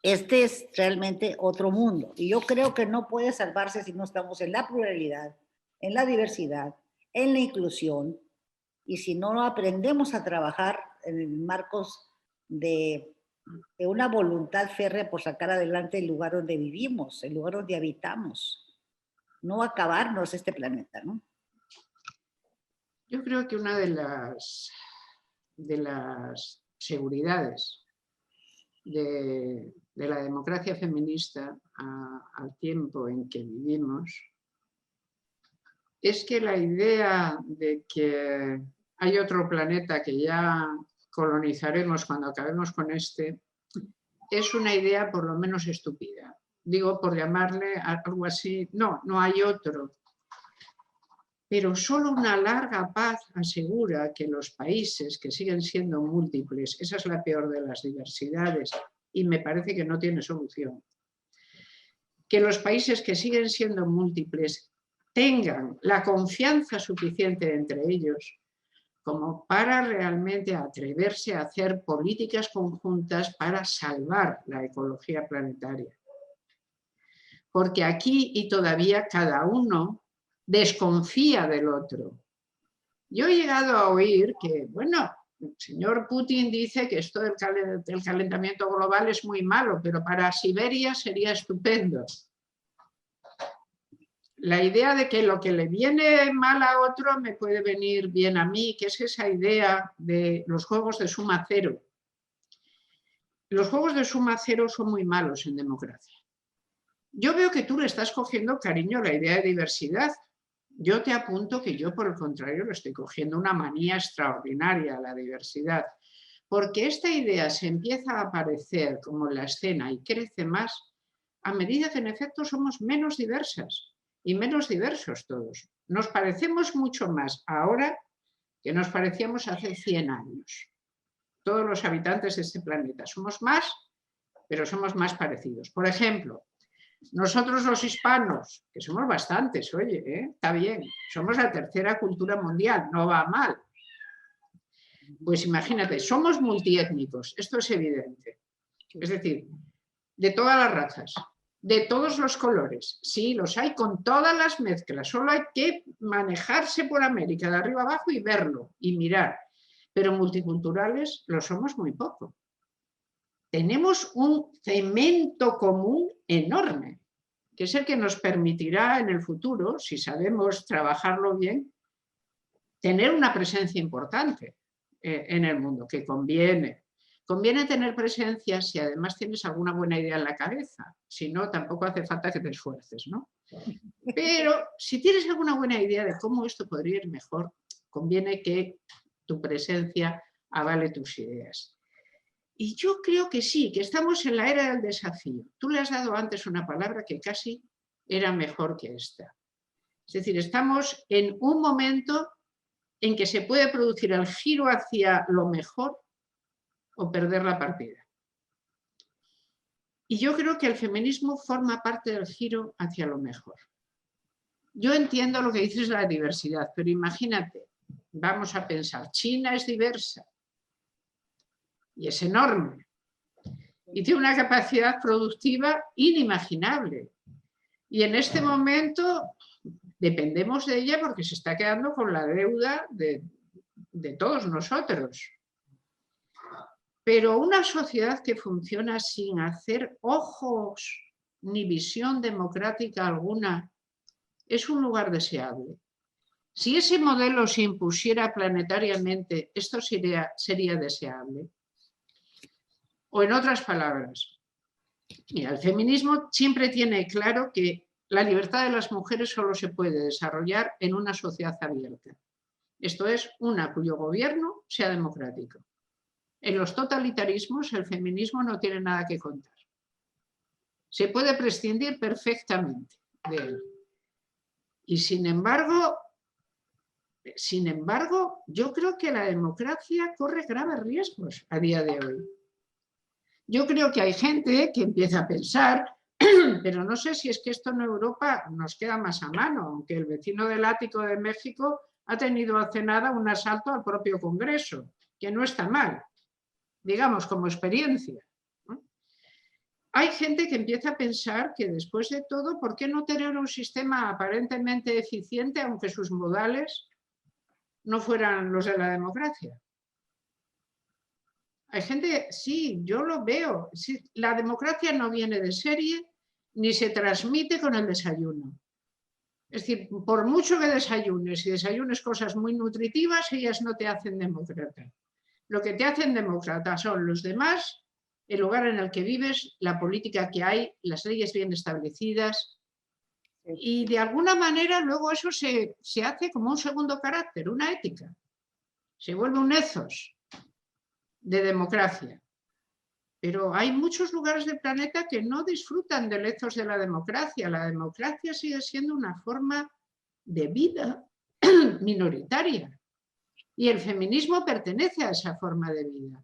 Este es realmente otro mundo. Y yo creo que no puede salvarse si no estamos en la pluralidad, en la diversidad, en la inclusión, y si no aprendemos a trabajar en marcos de una voluntad férrea por sacar adelante el lugar donde vivimos, el lugar donde habitamos, no acabarnos este planeta, ¿no? Yo creo que una de las seguridades de la democracia feminista al tiempo en que vivimos es que la idea de que hay otro planeta que ya colonizaremos cuando acabemos con este, es una idea por lo menos estúpida. Digo, por llamarle algo así, no hay otro. Pero solo una larga paz asegura que los países que siguen siendo múltiples, esa es la peor de las diversidades y me parece que no tiene solución, que los países que siguen siendo múltiples tengan la confianza suficiente entre ellos como para realmente atreverse a hacer políticas conjuntas para salvar la ecología planetaria. Porque aquí y todavía cada uno desconfía del otro. Yo he llegado a oír que, bueno, el señor Putin dice que esto del calentamiento global es muy malo, pero para Siberia sería estupendo. La idea de que lo que le viene mal a otro me puede venir bien a mí, que es esa idea de los juegos de suma cero. Los juegos de suma cero son muy malos en democracia. Yo veo que tú le estás cogiendo cariño a la idea de diversidad. Yo te apunto que yo, por el contrario, le estoy cogiendo una manía extraordinaria a la diversidad. Porque esta idea se empieza a aparecer como en la escena y crece más a medida que en efecto somos menos diversas y menos diversos todos. Nos parecemos mucho más ahora que nos parecíamos hace 100 años. Todos los habitantes de este planeta somos más, pero somos más parecidos. Por ejemplo, nosotros los hispanos, que somos bastantes, oye, está bien, somos la tercera cultura mundial, no va mal. Pues imagínate, somos multiétnicos, esto es evidente. Es decir, de todas las razas, de todos los colores. Sí, los hay con todas las mezclas, solo hay que manejarse por América de arriba abajo y verlo y mirar. Pero multiculturales lo somos muy poco. Tenemos un cemento común enorme, que es el que nos permitirá en el futuro, si sabemos trabajarlo bien, tener una presencia importante en el mundo, que conviene. Conviene tener presencia si además tienes alguna buena idea en la cabeza, si no, tampoco hace falta que te esfuerces, ¿no? Pero si tienes alguna buena idea de cómo esto podría ir mejor, conviene que tu presencia avale tus ideas. Y yo creo que sí, que estamos en la era del desafío. Tú le has dado antes una palabra que casi era mejor que esta. Es decir, estamos en un momento en que se puede producir el giro hacia lo mejor o perder la partida. Y yo creo que el feminismo forma parte del giro hacia lo mejor. Yo entiendo lo que dices de la diversidad, pero imagínate, vamos a pensar, China es diversa y es enorme y tiene una capacidad productiva inimaginable. Y en este momento dependemos de ella porque se está quedando con la deuda de todos nosotros. Pero una sociedad que funciona sin hacer ojos ni visión democrática alguna es un lugar deseable. Si ese modelo se impusiera planetariamente, esto sería deseable. O en otras palabras, mira, el feminismo siempre tiene claro que la libertad de las mujeres solo se puede desarrollar en una sociedad abierta. Esto es, una cuyo gobierno sea democrático. En los totalitarismos el feminismo no tiene nada que contar. Se puede prescindir perfectamente de él. Y sin embargo, yo creo que la democracia corre graves riesgos a día de hoy. Yo creo que hay gente que empieza a pensar, pero no sé si es que esto en Europa nos queda más a mano, aunque el vecino del ático de México ha tenido hace nada un asalto al propio Congreso, que no está mal, digamos, como experiencia. Hay gente que empieza a pensar que después de todo, ¿por qué no tener un sistema aparentemente eficiente, aunque sus modales no fueran los de la democracia? Hay gente, sí, yo lo veo. Sí, la democracia no viene de serie ni se transmite con el desayuno. Es decir, por mucho que desayunes y desayunes cosas muy nutritivas, ellas no te hacen demócrata. Lo que te hacen demócrata son los demás, el lugar en el que vives, la política que hay, las leyes bien establecidas. Y de alguna manera luego eso se hace como un segundo carácter, una ética. Se vuelve un ethos de democracia. Pero hay muchos lugares del planeta que no disfrutan del ethos de la democracia. La democracia sigue siendo una forma de vida minoritaria. Y el feminismo pertenece a esa forma de vida.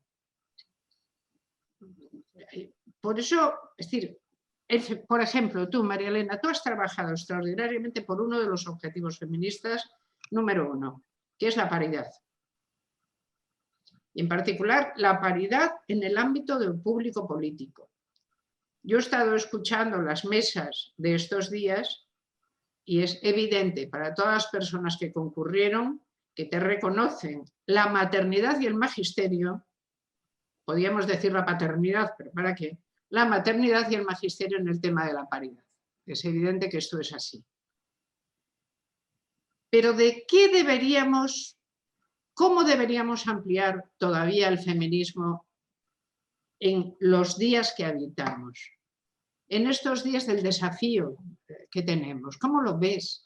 Por eso, es decir, por ejemplo, tú, María Elena, tú has trabajado extraordinariamente por uno de los objetivos feministas número 1, que es la paridad. Y en particular, la paridad en el ámbito del público político. Yo he estado escuchando las mesas de estos días y es evidente para todas las personas que concurrieron que te reconocen la maternidad y el magisterio, podríamos decir la paternidad, pero ¿para qué? La maternidad y el magisterio en el tema de la paridad. Es evidente que esto es así. Pero ¿de qué deberíamos, cómo deberíamos ampliar todavía el feminismo en los días que habitamos? En estos días del desafío que tenemos, ¿cómo lo ves?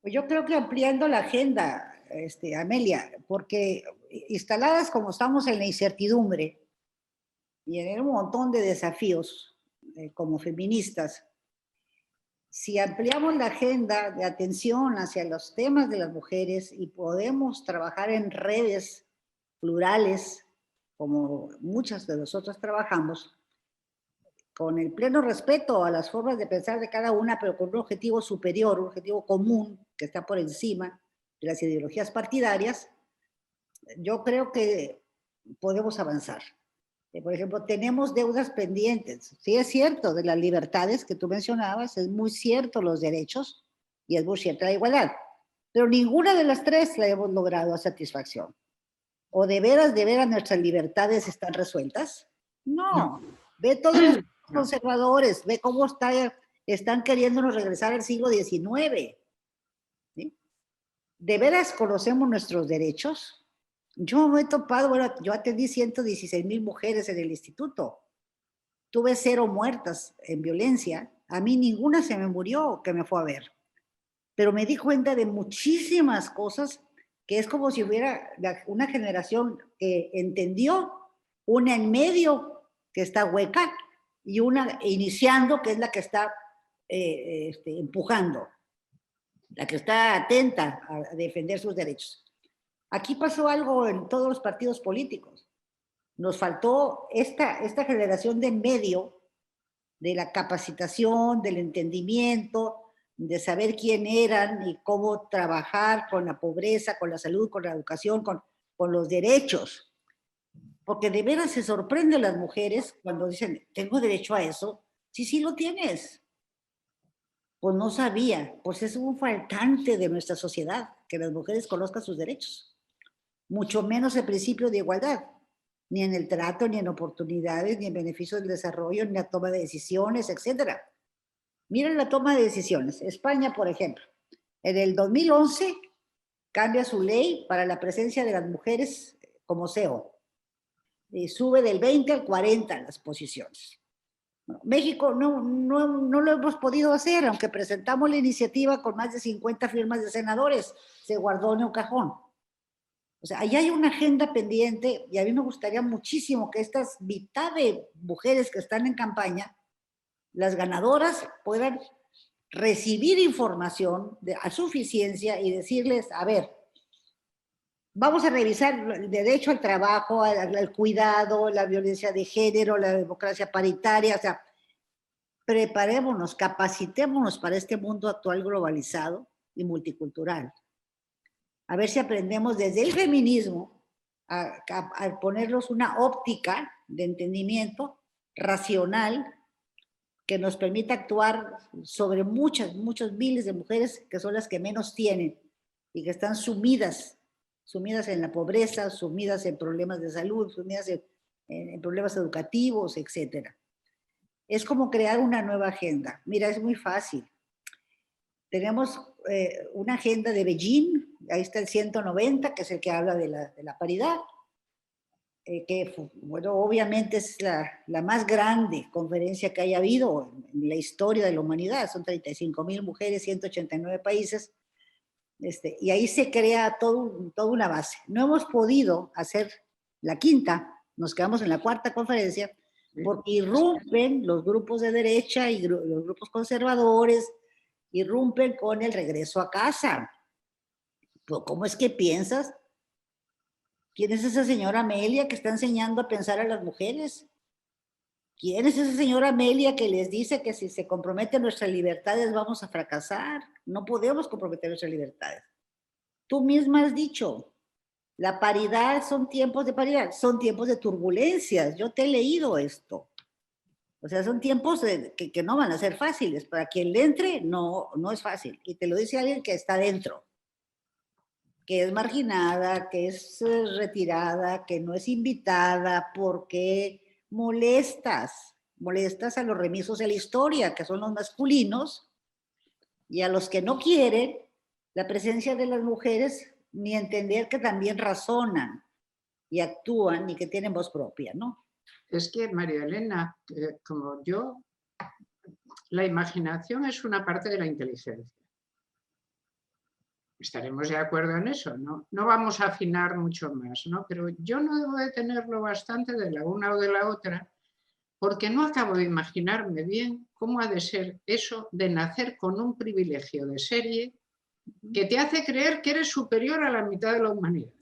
Pues yo creo que ampliando la agenda, Amelia, porque instaladas como estamos en la incertidumbre y en un montón de desafíos, como feministas, si ampliamos la agenda de atención hacia los temas de las mujeres y podemos trabajar en redes plurales, como muchas de nosotras trabajamos, con el pleno respeto a las formas de pensar de cada una, pero con un objetivo superior, un objetivo común que está por encima de las ideologías partidarias, yo creo que podemos avanzar. Por ejemplo, tenemos deudas pendientes. Sí, es cierto, de las libertades que tú mencionabas, es muy cierto los derechos y es muy cierta la igualdad, pero ninguna de las tres la hemos logrado a satisfacción. ¿O de veras nuestras libertades están resueltas? No. Ve todos los conservadores, ve cómo están queriéndonos regresar al siglo XIX. ¿Sí? ¿De veras conocemos nuestros derechos? Yo me he topado, bueno, yo atendí 116,000 mujeres en el instituto. Tuve 0 muertas en violencia. A mí ninguna se me murió que me fue a ver. Pero me di cuenta de muchísimas cosas que es como si hubiera una generación que entendió, una en medio que está hueca y una iniciando que es la que está empujando, la que está atenta a defender sus derechos. Aquí pasó algo en todos los partidos políticos. Nos faltó esta generación de en medio, de la capacitación, del entendimiento, de saber quién eran y cómo trabajar con la pobreza, con la salud, con la educación, con los derechos. Porque de veras se sorprenden las mujeres cuando dicen, ¿tengo derecho a eso? Sí, sí lo tienes. Pues no sabía, pues es un faltante de nuestra sociedad, que las mujeres conozcan sus derechos. Mucho menos el principio de igualdad, ni en el trato, ni en oportunidades, ni en beneficio del desarrollo, ni en la toma de decisiones, etc. Miren la toma de decisiones. España, por ejemplo, en el 2011 cambia su ley para la presencia de las mujeres como CEO. Y sube del 20 al 40 en las posiciones. México no lo hemos podido hacer, aunque presentamos la iniciativa con más de 50 firmas de senadores, se guardó en un cajón. O sea, ahí hay una agenda pendiente y a mí me gustaría muchísimo que estas mitad de mujeres que están en campaña, las ganadoras, puedan recibir información a suficiencia y decirles, a ver, vamos a revisar el derecho al trabajo, al cuidado, la violencia de género, la democracia paritaria, o sea, preparémonos, capacitémonos para este mundo actual globalizado y multicultural. A ver si aprendemos desde el feminismo a ponernos una óptica de entendimiento racional que nos permita actuar sobre muchos miles de mujeres que son las que menos tienen y que están sumidas en la pobreza, sumidas en problemas de salud, sumidas en problemas educativos, etc. Es como crear una nueva agenda. Mira, es muy fácil. Tenemos una agenda de Beijing, ahí está el 190, que es el que habla de la paridad, que, bueno, obviamente es la más grande conferencia que haya habido en la historia de la humanidad. Son 35,000 mujeres, 189 países, y ahí se crea toda una base. No hemos podido hacer la quinta, nos quedamos en la cuarta conferencia, porque irrumpen los grupos de derecha y los grupos conservadores, irrumpen con el regreso a casa. Pero ¿cómo es que piensas? ¿Quién es esa señora Amelia que está enseñando a pensar a las mujeres? ¿Quién es esa señora Amelia que les dice que si se comprometen nuestras libertades vamos a fracasar? No podemos comprometer nuestras libertades. Tú misma has dicho, la paridad son tiempos de paridad, son tiempos de turbulencias. Yo te he leído esto. O sea, son tiempos que no van a ser fáciles. Para quien le entre, no es fácil. Y te lo dice alguien que está dentro, que es marginada, que es retirada, que no es invitada, porque molestas a los remisos de la historia, que son los masculinos, y a los que no quieren la presencia de las mujeres, ni entender que también razonan y actúan y que tienen voz propia, ¿no? Es que, María Elena, como yo, la imaginación es una parte de la inteligencia. Estaremos de acuerdo en eso, ¿no? No vamos a afinar mucho más, ¿no? Pero yo no debo de tenerlo bastante de la una o de la otra porque no acabo de imaginarme bien cómo ha de ser eso de nacer con un privilegio de serie que te hace creer que eres superior a la mitad de la humanidad,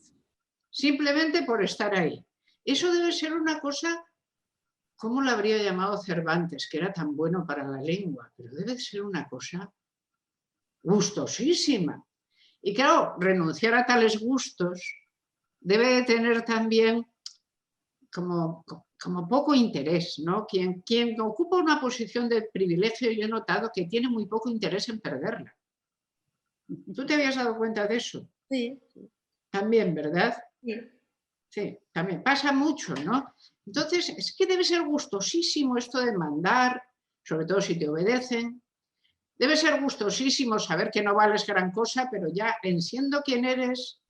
simplemente por estar ahí. Eso debe ser una cosa, ¿cómo lo habría llamado Cervantes, que era tan bueno para la lengua? Pero debe ser una cosa gustosísima. Y claro, renunciar a tales gustos debe de tener también como poco interés, ¿no? Quien ocupa una posición de privilegio, yo he notado que tiene muy poco interés en perderla. ¿Tú te habías dado cuenta de eso? Sí. También, ¿verdad? Sí. Sí, también pasa mucho, ¿no? Entonces, es que debe ser gustosísimo esto de mandar, sobre todo si te obedecen. Debe ser gustosísimo saber que no vales gran cosa, pero ya en siendo quien eres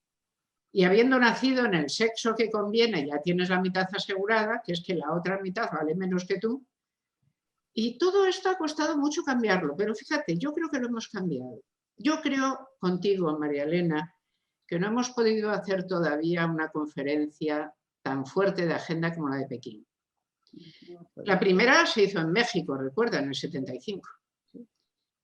y habiendo nacido en el sexo que conviene, ya tienes la mitad asegurada, que es que la otra mitad vale menos que tú. Y todo esto ha costado mucho cambiarlo, pero fíjate, yo creo que lo hemos cambiado. Yo creo contigo, María Elena, que no hemos podido hacer todavía una conferencia tan fuerte de agenda como la de Pekín. La primera se hizo en México, recuerda, en el 75.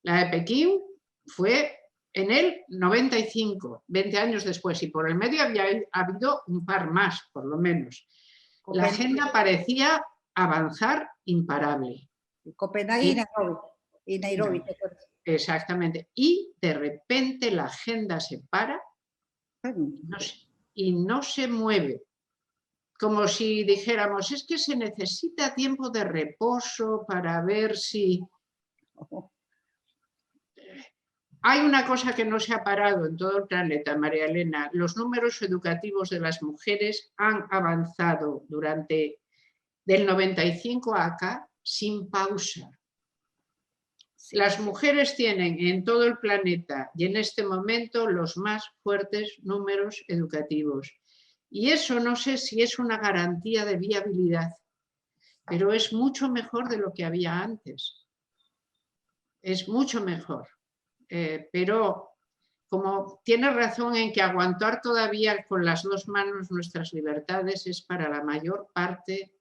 La de Pekín fue en el 95, 20 años después, y por el medio había habido un par más, por lo menos. La agenda parecía avanzar imparable. Copenhague y Nairobi. Exactamente. Y de repente la agenda se para y no se mueve. Como si dijéramos, es que se necesita tiempo de reposo para ver si... Hay una cosa que no se ha parado en todo el planeta, María Elena. Los números educativos de las mujeres han avanzado durante del 95 a acá sin pausa. Las mujeres tienen en todo el planeta y en este momento los más fuertes números educativos. Y eso no sé si es una garantía de viabilidad, pero es mucho mejor de lo que había antes. Es mucho mejor. Pero como tienes razón en que aguantar todavía con las dos manos nuestras libertades es para la mayor parte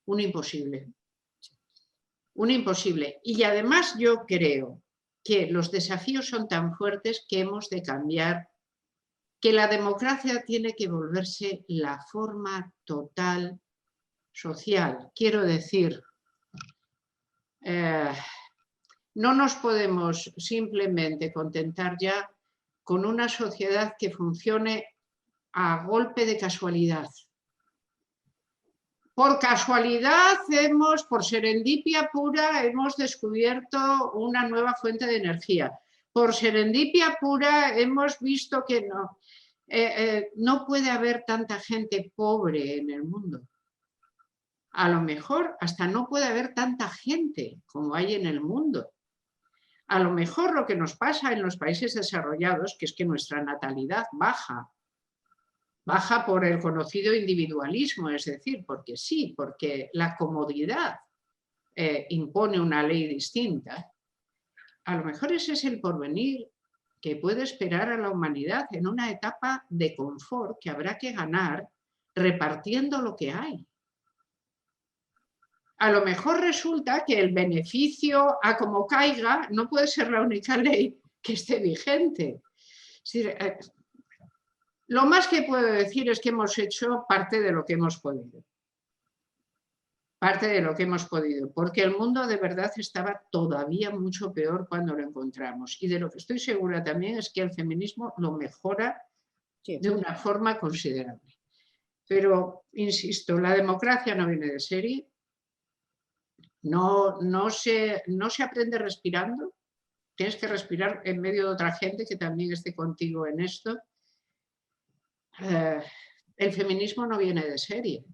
un imposible. Un imposible. Y además yo creo que los desafíos son tan fuertes que hemos de cambiar, que la democracia tiene que volverse la forma total social. Quiero decir, no nos podemos simplemente contentar ya con una sociedad que funcione a golpe de casualidad. Por casualidad, por serendipia pura, hemos descubierto una nueva fuente de energía. Por serendipia pura hemos visto que no puede haber tanta gente pobre en el mundo. A lo mejor hasta no puede haber tanta gente como hay en el mundo. A lo mejor lo que nos pasa en los países desarrollados, que es que nuestra natalidad baja por el conocido individualismo, es decir, porque sí, porque la comodidad impone una ley distinta. A lo mejor ese es el porvenir que puede esperar a la humanidad en una etapa de confort que habrá que ganar repartiendo lo que hay. A lo mejor resulta que el beneficio a como caiga no puede ser la única ley que esté vigente. Es decir, lo más que puedo decir es que hemos hecho parte de lo que hemos podido. Parte de lo que hemos podido, porque el mundo de verdad estaba todavía mucho peor cuando lo encontramos. Y de lo que estoy segura también es que el feminismo lo mejora de una forma considerable. Pero, insisto, la democracia no viene de serie. No se aprende respirando. Tienes que respirar en medio de otra gente que también esté contigo en esto. El feminismo no viene de serie.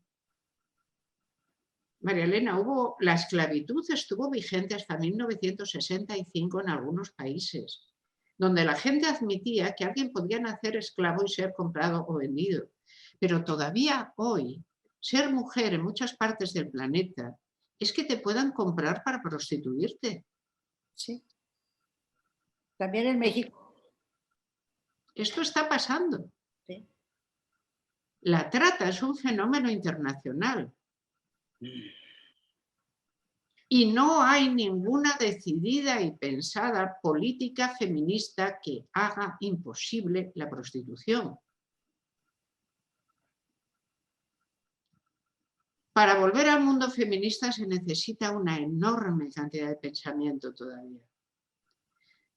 María Elena, la esclavitud estuvo vigente hasta 1965 en algunos países, donde la gente admitía que alguien podía nacer esclavo y ser comprado o vendido. Pero todavía hoy, ser mujer en muchas partes del planeta es que te puedan comprar para prostituirte. Sí. También en México. Esto está pasando. Sí. La trata es un fenómeno internacional. Y no hay ninguna decidida y pensada política feminista que haga imposible la prostitución. Para volver al mundo feminista se necesita una enorme cantidad de pensamiento todavía.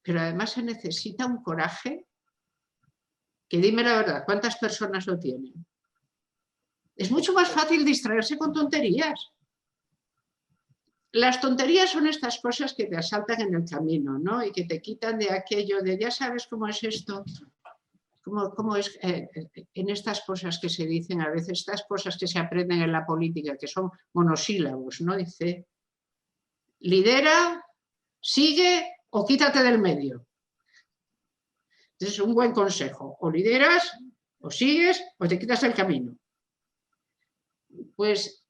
Pero además se necesita un coraje que, dime la verdad, ¿cuántas personas lo tienen? Es mucho más fácil distraerse con tonterías. Las tonterías son estas cosas que te asaltan en el camino, ¿no? Y que te quitan de aquello de, ya sabes cómo es esto, cómo es en estas cosas que se dicen a veces, estas cosas que se aprenden en la política, que son monosílabos, ¿no? Dice, lidera, sigue o quítate del medio. Entonces, un buen consejo, o lideras, o sigues, o te quitas del camino. Pues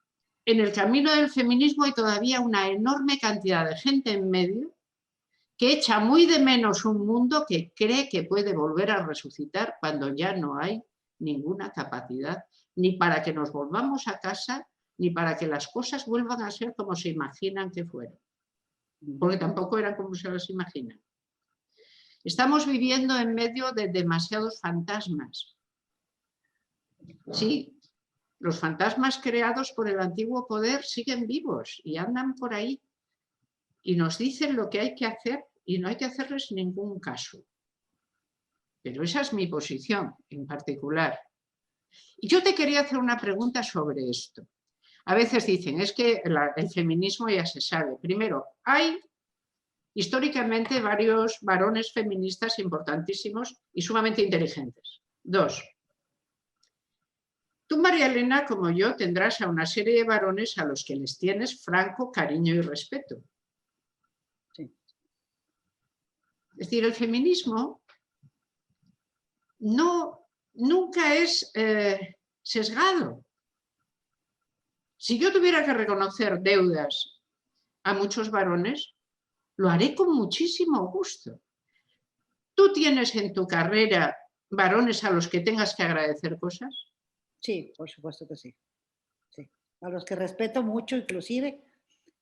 en el camino del feminismo hay todavía una enorme cantidad de gente en medio que echa muy de menos un mundo que cree que puede volver a resucitar cuando ya no hay ninguna capacidad, ni para que nos volvamos a casa, ni para que las cosas vuelvan a ser como se imaginan que fueran. Porque tampoco eran como se las imaginan. Estamos viviendo en medio de demasiados fantasmas. Sí, los fantasmas creados por el antiguo poder siguen vivos y andan por ahí. Y nos dicen lo que hay que hacer y no hay que hacerles ningún caso. Pero esa es mi posición en particular. Y yo te quería hacer una pregunta sobre esto. A veces dicen, es que el feminismo ya se sabe. Primero, hay históricamente varios varones feministas importantísimos y sumamente inteligentes. Dos, tú, María Elena, como yo, tendrás a una serie de varones a los que les tienes franco cariño y respeto. Es decir, el feminismo nunca es sesgado. Si yo tuviera que reconocer deudas a muchos varones, lo haré con muchísimo gusto. ¿Tú tienes en tu carrera varones a los que tengas que agradecer cosas? Sí, por supuesto que sí. Sí. A los que respeto mucho inclusive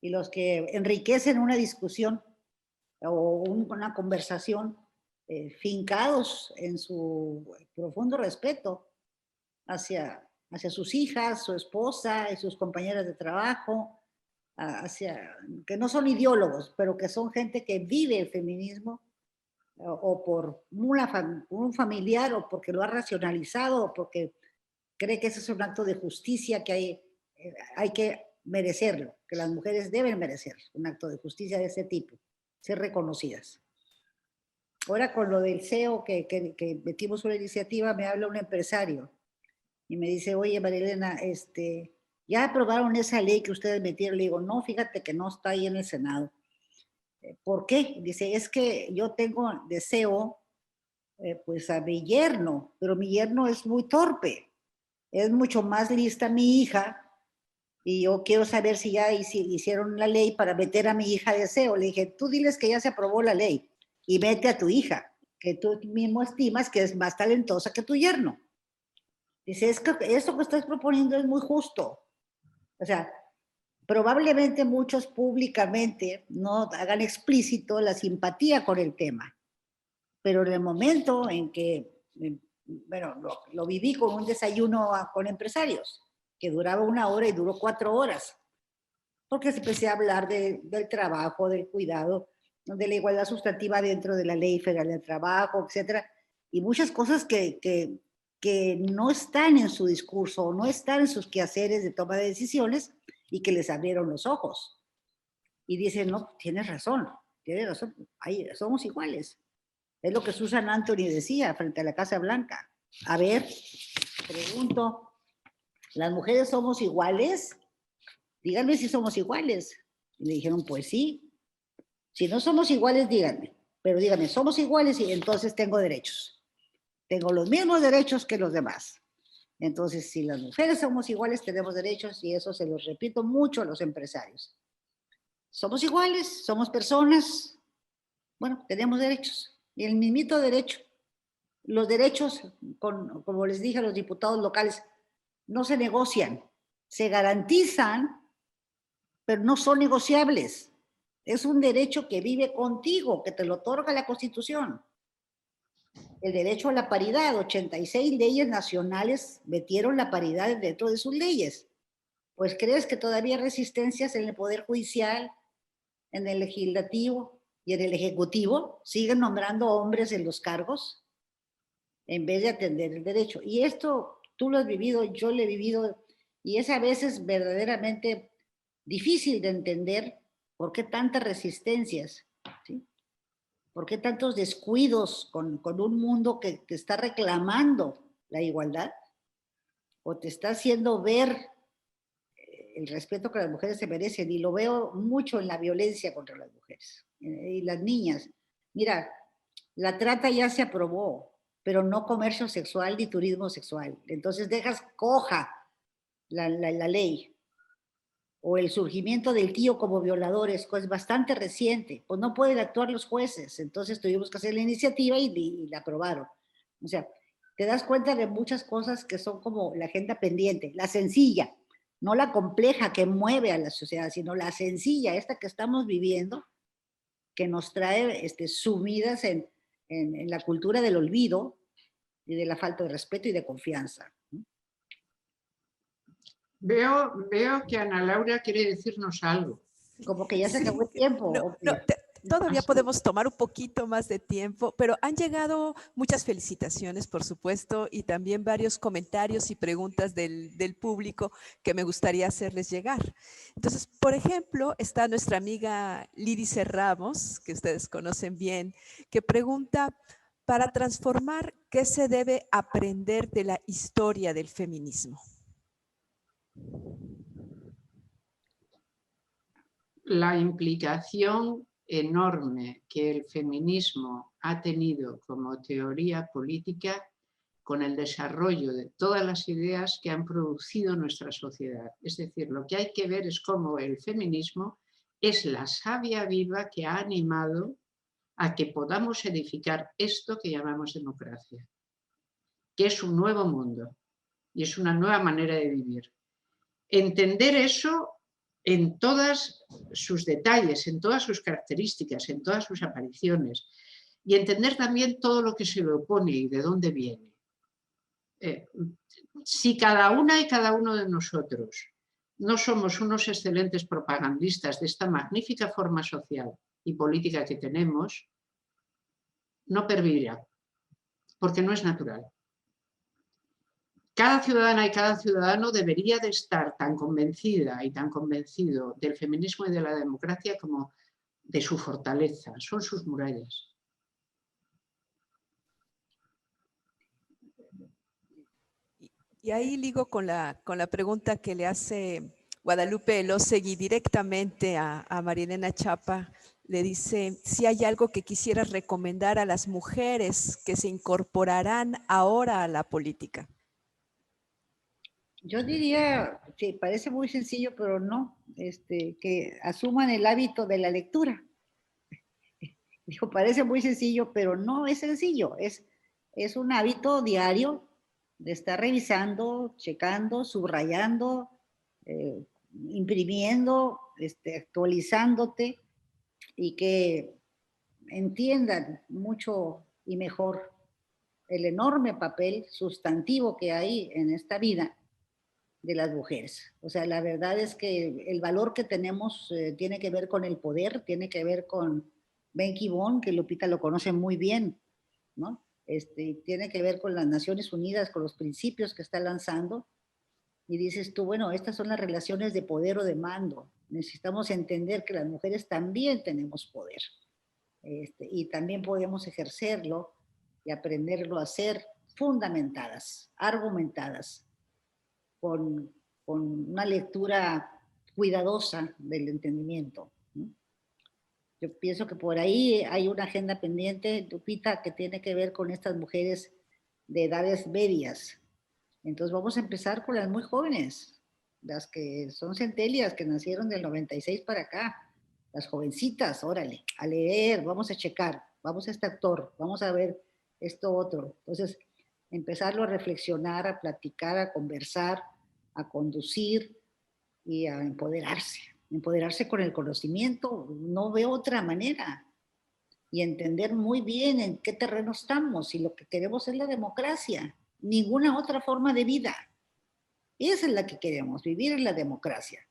y los que enriquecen una discusión o una conversación fincados en su profundo respeto hacia sus hijas, su esposa y sus compañeras de trabajo, que no son ideólogos, pero que son gente que vive el feminismo o por un familiar o porque lo ha racionalizado o porque cree que ese es un acto de justicia que hay que merecerlo, que las mujeres deben merecer un acto de justicia de ese tipo, ser reconocidas. Ahora con lo del CEO que metimos una iniciativa, me habla un empresario y me dice, oye, Marilena, ya aprobaron esa ley que ustedes metieron. Le digo, no, fíjate que no está ahí en el Senado. ¿Por qué? Dice, es que yo tengo deseo, pues a mi yerno, pero mi yerno es muy torpe. Es mucho más lista mi hija y yo quiero saber si ya hicieron la ley para meter a mi hija de CEO. Le dije, tú diles que ya se aprobó la ley y mete a tu hija, que tú mismo estimas que es más talentosa que tu yerno. Dice, es que eso que estás proponiendo es muy justo. O sea, probablemente muchos públicamente no hagan explícito la simpatía con el tema, pero en el momento en que, bueno, lo viví con un desayuno con empresarios, que duraba 1 hora y duró 4 horas, porque empecé a hablar del trabajo, del cuidado, de la igualdad sustantiva dentro de la Ley Federal del Trabajo, etcétera, y muchas cosas que no están en su discurso, no están en sus quehaceres de toma de decisiones y que les abrieron los ojos. Y dicen, no, tienes razón, somos iguales. Es lo que Susan Anthony decía frente a la Casa Blanca. A ver, pregunto, ¿las mujeres somos iguales? Díganme si somos iguales. Y le dijeron, pues sí. Si no somos iguales, díganme. Pero díganme, somos iguales y entonces tengo derechos. Tengo los mismos derechos que los demás. Entonces, si las mujeres somos iguales, tenemos derechos y eso se los repito mucho a los empresarios. Somos iguales, somos personas, bueno, tenemos derechos. Y el mismito derecho. Los derechos, como les dije a los diputados locales, no se negocian, se garantizan pero no son negociables. Es un derecho que vive contigo, que te lo otorga la Constitución. El derecho a la paridad, 86 leyes nacionales metieron la paridad dentro de sus leyes. Pues crees que todavía hay resistencias en el Poder Judicial, en el Legislativo y en el Ejecutivo, siguen nombrando hombres en los cargos en vez de atender el derecho. Y esto tú lo has vivido, yo lo he vivido, y es a veces verdaderamente difícil de entender por qué tantas resistencias, ¿sí? ¿Por qué tantos descuidos con un mundo que está reclamando la igualdad o te está haciendo ver el respeto que las mujeres se merecen? Y lo veo mucho en la violencia contra las mujeres y las niñas. Mira, la trata ya se aprobó, pero no comercio sexual ni turismo sexual. Entonces dejas coja la ley. O el surgimiento del tío como violador es bastante reciente, pues no pueden actuar los jueces, entonces tuvimos que hacer la iniciativa y la aprobaron. O sea, te das cuenta de muchas cosas que son como la agenda pendiente, la sencilla, no la compleja que mueve a la sociedad, sino la sencilla, esta que estamos viviendo, que nos trae sumidas en la cultura del olvido y de la falta de respeto y de confianza. Veo que Ana Laura quiere decirnos algo. Como que ya se Sí, acabó el tiempo. no, todavía podemos tomar un poquito más de tiempo, pero han llegado muchas felicitaciones, por supuesto, y también varios comentarios y preguntas del público que me gustaría hacerles llegar. Entonces, por ejemplo, está nuestra amiga Lídice Ramos, que ustedes conocen bien, que pregunta, para transformar, ¿qué se debe aprender de la historia del feminismo? La implicación enorme que el feminismo ha tenido como teoría política con el desarrollo de todas las ideas que han producido nuestra sociedad. Es decir, lo que hay que ver es cómo el feminismo es la savia viva que ha animado a que podamos edificar esto que llamamos democracia, que es un nuevo mundo y es una nueva manera de vivir. Entender eso en todos sus detalles, en todas sus características, en todas sus apariciones, y entender también todo lo que se le opone y de dónde viene. Si cada una y cada uno de nosotros no somos unos excelentes propagandistas de esta magnífica forma social y política que tenemos, no pervivirá, porque no es natural. Cada ciudadana y cada ciudadano debería de estar tan convencida y tan convencido del feminismo y de la democracia como de su fortaleza, son sus murallas. Y ahí ligo con la pregunta que le hace Guadalupe Elósegui directamente a Marielena Chapa. Le dice, si hay algo que quisieras recomendar a las mujeres que se incorporarán ahora a la política. Yo diría, sí, parece muy sencillo, pero no, que asuman el hábito de la lectura. Digo, parece muy sencillo, pero no es sencillo, es un hábito diario de estar revisando, checando, subrayando, imprimiendo, actualizándote y que entiendan mucho y mejor el enorme papel sustantivo que hay en esta vida de las mujeres. O sea, la verdad es que el valor que tenemos tiene que ver con el poder, tiene que ver con Ben Kibón, que Lupita lo conoce muy bien, ¿no? Tiene que ver con las Naciones Unidas, con los principios que está lanzando. Y dices tú, bueno, estas son las relaciones de poder o de mando. Necesitamos entender que las mujeres también tenemos poder. Y también podemos ejercerlo y aprenderlo a ser fundamentadas, argumentadas, con una lectura cuidadosa del entendimiento. Yo pienso que por ahí hay una agenda pendiente, Lupita, que tiene que ver con estas mujeres de edades medias. Entonces vamos a empezar con las muy jóvenes, las que son centelias, que nacieron del 96 para acá, las jovencitas, órale, a leer, vamos a checar, vamos a este actor, vamos a ver esto otro. Entonces, empezarlo a reflexionar, a platicar, a conversar, a conducir y a empoderarse. empoderarse con el conocimiento, no veo otra manera. Y entender muy bien en qué terreno estamos y lo que queremos es la democracia, ninguna otra forma de vida. Esa es la que queremos, vivir en la democracia.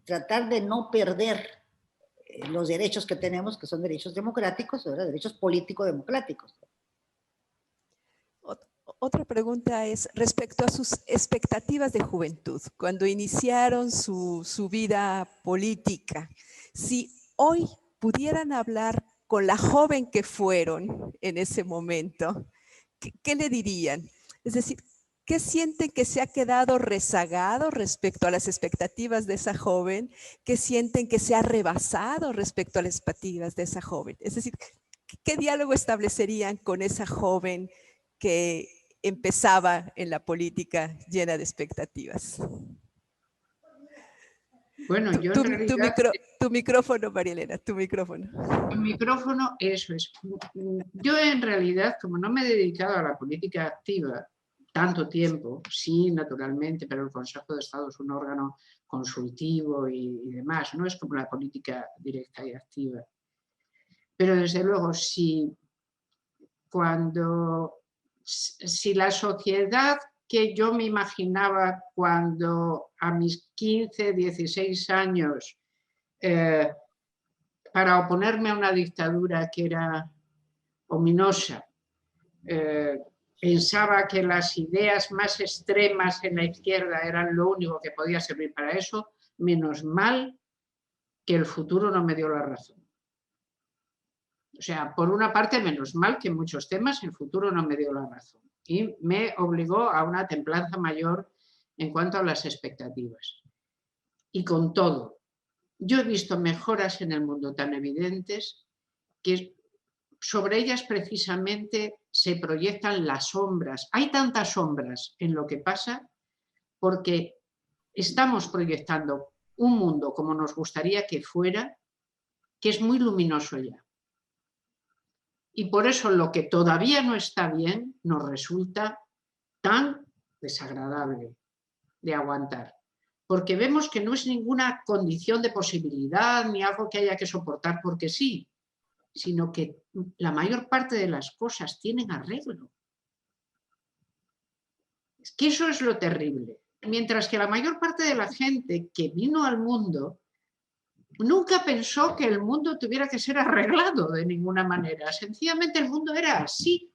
Tratar de no perder los derechos que tenemos, que son derechos democráticos, o derechos político-democráticos. Otra pregunta es respecto a sus expectativas de juventud, cuando iniciaron su vida política. Si hoy pudieran hablar con la joven que fueron en ese momento, ¿qué le dirían? Es decir, ¿qué sienten que se ha quedado rezagado respecto a las expectativas de esa joven? ¿Qué sienten que se ha rebasado respecto a las expectativas de esa joven? Es decir, ¿qué diálogo establecerían con esa joven que empezaba en la política llena de expectativas? Bueno, yo en realidad... Tu micrófono, María Elena, tu micrófono. El micrófono, eso es. Yo en realidad, como no me he dedicado a la política activa tanto tiempo, sí, naturalmente, pero el Consejo de Estado es un órgano consultivo y demás, no es como la política directa y activa. Pero desde luego, si la sociedad que yo me imaginaba cuando a mis 15, 16 años, para oponerme a una dictadura que era ominosa, pensaba que las ideas más extremas en la izquierda eran lo único que podía servir para eso, menos mal que el futuro no me dio la razón. O sea, por una parte, menos mal que en muchos temas el futuro no me dio la razón y me obligó a una templanza mayor en cuanto a las expectativas. Y con todo, yo he visto mejoras en el mundo tan evidentes que sobre ellas precisamente se proyectan las sombras. Hay tantas sombras en lo que pasa porque estamos proyectando un mundo como nos gustaría que fuera, que es muy luminoso ya. Y por eso lo que todavía no está bien nos resulta tan desagradable de aguantar. Porque vemos que no es ninguna condición de posibilidad ni algo que haya que soportar porque sí, sino que la mayor parte de las cosas tienen arreglo. Es que eso es lo terrible. Mientras que la mayor parte de la gente que vino al mundo nunca pensó que el mundo tuviera que ser arreglado de ninguna manera. Sencillamente el mundo era así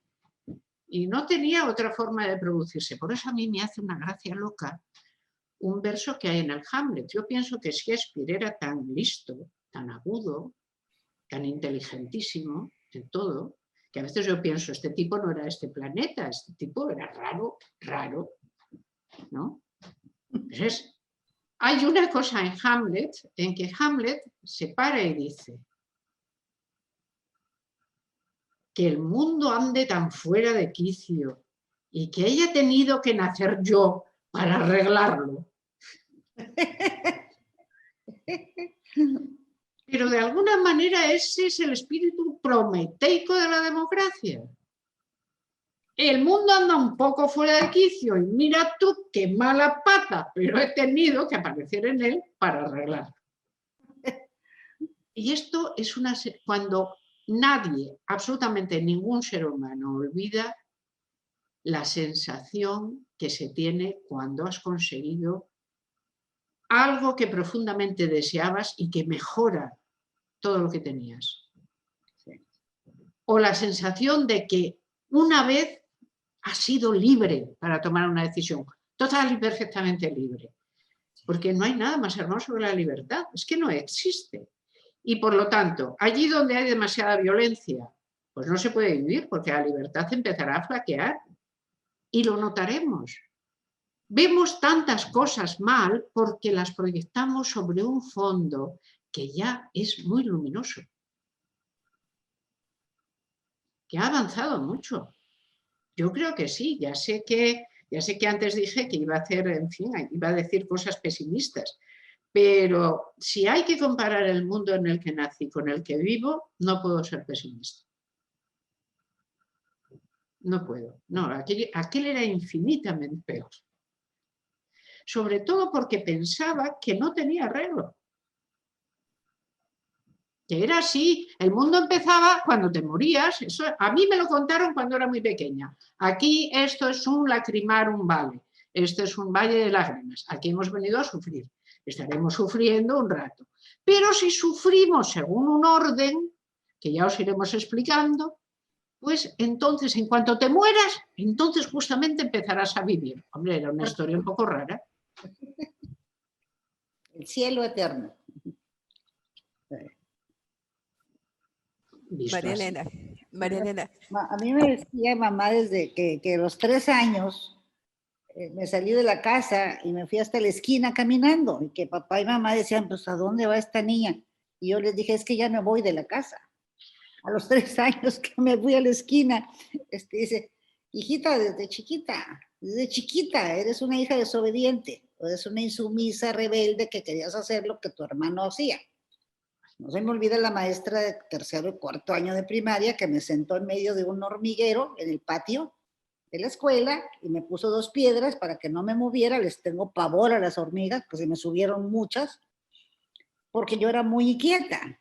y no tenía otra forma de producirse. Por eso a mí me hace una gracia loca un verso que hay en el Hamlet. Yo pienso que Shakespeare era tan listo, tan agudo, tan inteligentísimo en todo, que a veces yo pienso, este tipo no era este planeta, este tipo era raro, raro, ¿no? Entonces, hay una cosa en Hamlet, en que Hamlet se para y dice que el mundo ande tan fuera de quicio y que haya tenido que nacer yo para arreglarlo. Pero de alguna manera ese es el espíritu prometeico de la democracia. El mundo anda un poco fuera de quicio y mira tú qué mala pata, pero he tenido que aparecer en él para arreglarlo. Y esto es cuando nadie, absolutamente ningún ser humano, olvida la sensación que se tiene cuando has conseguido algo que profundamente deseabas y que mejora todo lo que tenías. O la sensación de que una vez has sido libre para tomar una decisión, total y perfectamente libre. Porque no hay nada más hermoso que la libertad, es que no existe. Y por lo tanto, allí donde hay demasiada violencia, pues no se puede vivir porque la libertad empezará a flaquear y lo notaremos. Vemos tantas cosas mal porque las proyectamos sobre un fondo que ya es muy luminoso, que ha avanzado mucho. Yo creo que sí, ya sé que antes dije que iba a hacer, en fin, iba a decir cosas pesimistas, pero si hay que comparar el mundo en el que nací con el que vivo, no puedo ser pesimista. No puedo. No, aquel era infinitamente peor. sobre todo porque pensaba que no tenía arreglo. Que era así, el mundo empezaba cuando te morías, eso, a mí me lo contaron cuando era muy pequeña. Aquí esto es un lacrimarum vale, esto es un valle de lágrimas, aquí hemos venido a sufrir, estaremos sufriendo un rato. Pero si sufrimos según un orden, que ya os iremos explicando, pues entonces en cuanto te mueras, entonces justamente empezarás a vivir. Hombre, era una historia un poco rara. El cielo eterno. María Elena. A mí me decía mamá desde que los 3 años me salí de la casa y me fui hasta la esquina caminando, y que papá y mamá decían, pues ¿a dónde va esta niña? Y yo les dije, es que ya me voy de la casa. A los 3 años que me fui a la esquina, dice, hijita, desde chiquita eres una hija desobediente, eres una insumisa rebelde que querías hacer lo que tu hermano hacía. No se me olvida la maestra de 3º y 4º año de primaria que me sentó en medio de un hormiguero en el patio de la escuela y me puso 2 piedras para que no me moviera. Les tengo pavor a las hormigas, que se me subieron muchas, porque yo era muy inquieta.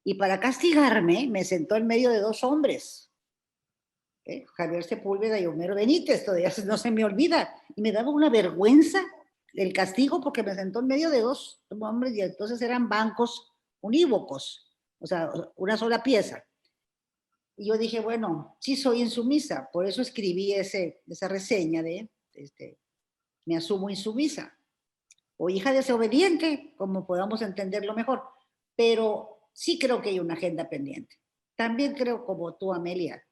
Y para castigarme me sentó en medio de 2 hombres, Javier Sepúlveda y Homero Benítez, todavía no se me olvida. Y me daba una vergüenza el castigo porque me sentó en medio de 2 hombres y entonces eran bancos unívocos, o sea, una sola pieza. Y yo dije, bueno, sí soy insumisa, por eso escribí esa reseña de me asumo insumisa, o hija desobediente, como podamos entenderlo mejor, pero sí creo que hay una agenda pendiente. También creo, como tú, Amelia,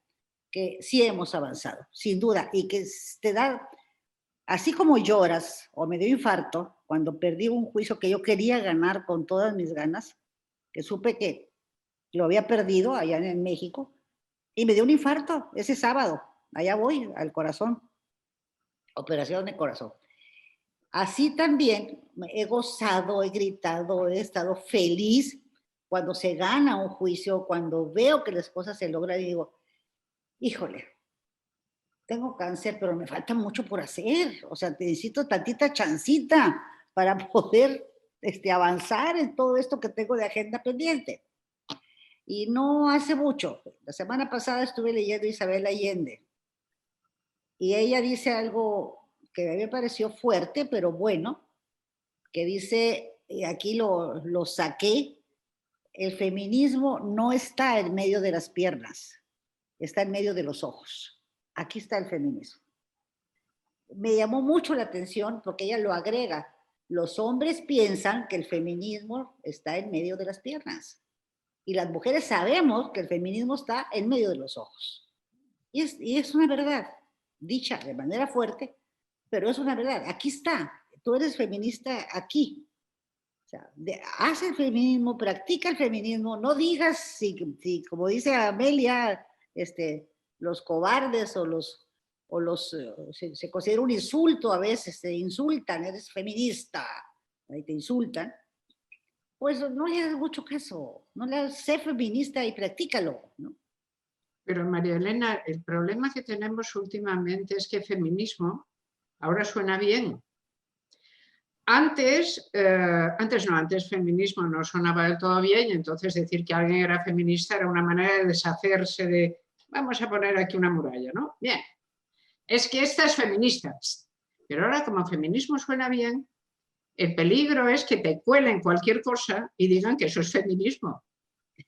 que sí hemos avanzado, sin duda, y que te da, así como lloras, o me dio infarto, cuando perdí un juicio que yo quería ganar con todas mis ganas, que supe que lo había perdido allá en México, y me dio un infarto ese sábado. Allá voy, al corazón. Operación de corazón. Así también he gozado, he gritado, he estado feliz cuando se gana un juicio, cuando veo que las cosas se logran y digo, híjole, tengo cáncer, pero me falta mucho por hacer. O sea, necesito tantita chancita para poder avanzar en todo esto que tengo de agenda pendiente. Y no hace mucho, la semana pasada estuve leyendo a Isabel Allende y ella dice algo que a mí me pareció fuerte, pero bueno, que dice, y aquí lo saqué, el feminismo no está en medio de las piernas, está en medio de los ojos. Aquí está el feminismo. Me llamó mucho la atención porque ella lo agrega. Los hombres piensan que el feminismo está en medio de las piernas. Y las mujeres sabemos que el feminismo está en medio de los ojos. Y es una verdad, dicha de manera fuerte, pero es una verdad. Aquí está, tú eres feminista aquí. O sea, haz el feminismo, practica el feminismo, no digas si como dice Amelia, los cobardes se considera un insulto a veces, te insultan, eres feminista, ahí te insultan. Pues no le hagas mucho caso, no le hagas, sé feminista y practícalo, ¿no? Pero María Elena, el problema que tenemos últimamente es que feminismo ahora suena bien. Antes feminismo no sonaba del todo bien y entonces decir que alguien era feminista era una manera de deshacerse de, vamos a poner aquí una muralla, ¿no? Bien, es que esta es feminista, pero ahora como feminismo suena bien, el peligro es que te cuelen cualquier cosa y digan que eso es feminismo.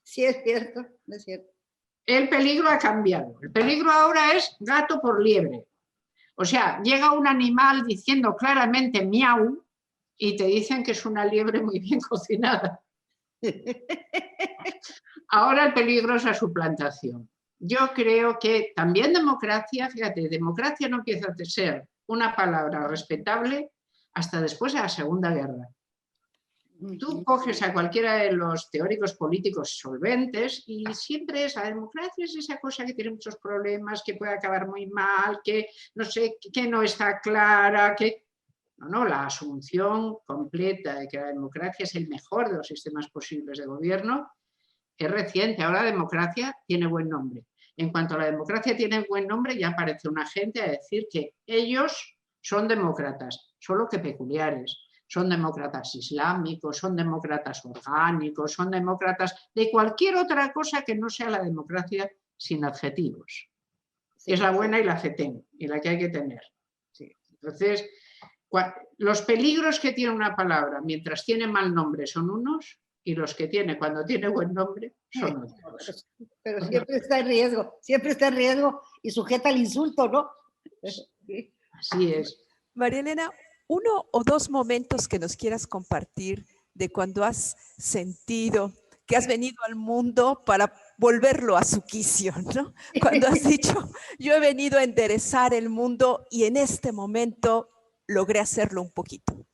Sí, es cierto, es cierto. El peligro ha cambiado. El peligro ahora es gato por liebre. O sea, llega un animal diciendo claramente miau y te dicen que es una liebre muy bien cocinada. Ahora el peligro es la suplantación. Yo creo que también democracia, fíjate, democracia no empieza a ser una palabra respetable hasta después de la Segunda Guerra. Tú coges a cualquiera de los teóricos políticos solventes y siempre es la democracia, es esa cosa que tiene muchos problemas, que puede acabar muy mal, que no sé, que no está clara, que... No, la asunción completa de que la democracia es el mejor de los sistemas posibles de gobierno es reciente. Ahora la democracia tiene buen nombre. En cuanto a la democracia tiene buen nombre, ya aparece una gente a decir que ellos son demócratas, solo que peculiares. Son demócratas islámicos, son demócratas orgánicos, son demócratas de cualquier otra cosa que no sea la democracia sin adjetivos. Sí. Es la buena y la que tengo, y la que hay que tener. Sí. Entonces, los peligros que tiene una palabra mientras tiene mal nombre son unos, y los que tiene cuando tiene buen nombre son otros. Pero siempre está en riesgo y sujeta al insulto, ¿no? Así es. María Elena, 1 o 2 momentos que nos quieras compartir de cuando has sentido que has venido al mundo para volverlo a su quicio, ¿no? Cuando has dicho, yo he venido a enderezar el mundo y en este momento logré hacerlo un poquito.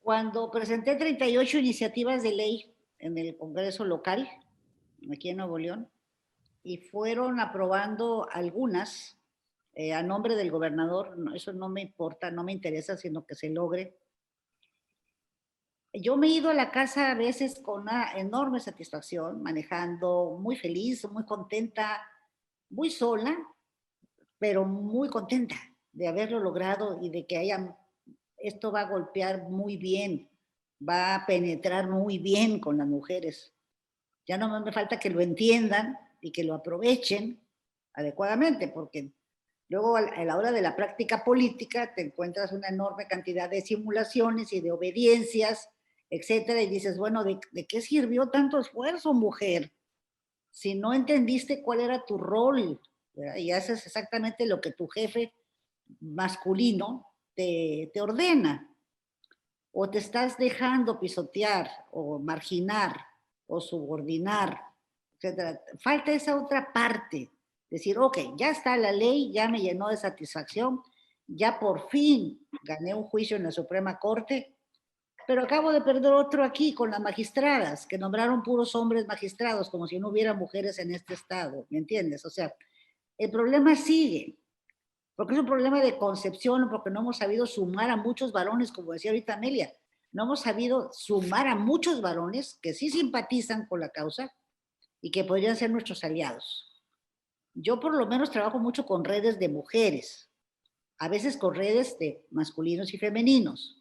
Cuando presenté 38 iniciativas de ley en el Congreso local, aquí en Nuevo León, y fueron aprobando algunas a nombre del gobernador, eso no me importa, no me interesa, sino que se logre. Yo me he ido a la casa a veces con una enorme satisfacción, manejando, muy feliz, muy contenta, muy sola, pero muy contenta de haberlo logrado y de que esto va a golpear muy bien, va a penetrar muy bien con las mujeres. Ya no me falta que lo entiendan y que lo aprovechen adecuadamente, porque luego a la hora de la práctica política te encuentras una enorme cantidad de simulaciones y de obediencias, etcétera, y dices, bueno, ¿de qué sirvió tanto esfuerzo, mujer? Si no entendiste cuál era tu rol, ¿verdad? Y haces exactamente lo que tu jefe masculino te ordena, o te estás dejando pisotear, o marginar, o subordinar, etcétera. Falta esa otra parte, decir, ok, ya está la ley, ya me llenó de satisfacción, ya por fin gané un juicio en la Suprema Corte, pero acabo de perder otro aquí con las magistradas, que nombraron puros hombres magistrados, como si no hubiera mujeres en este estado, ¿me entiendes? O sea, el problema sigue, porque es un problema de concepción, porque no hemos sabido sumar a muchos varones, como decía ahorita Amelia, no hemos sabido sumar a muchos varones que sí simpatizan con la causa y que podrían ser nuestros aliados. Yo por lo menos trabajo mucho con redes de mujeres, a veces con redes de masculinos y femeninos,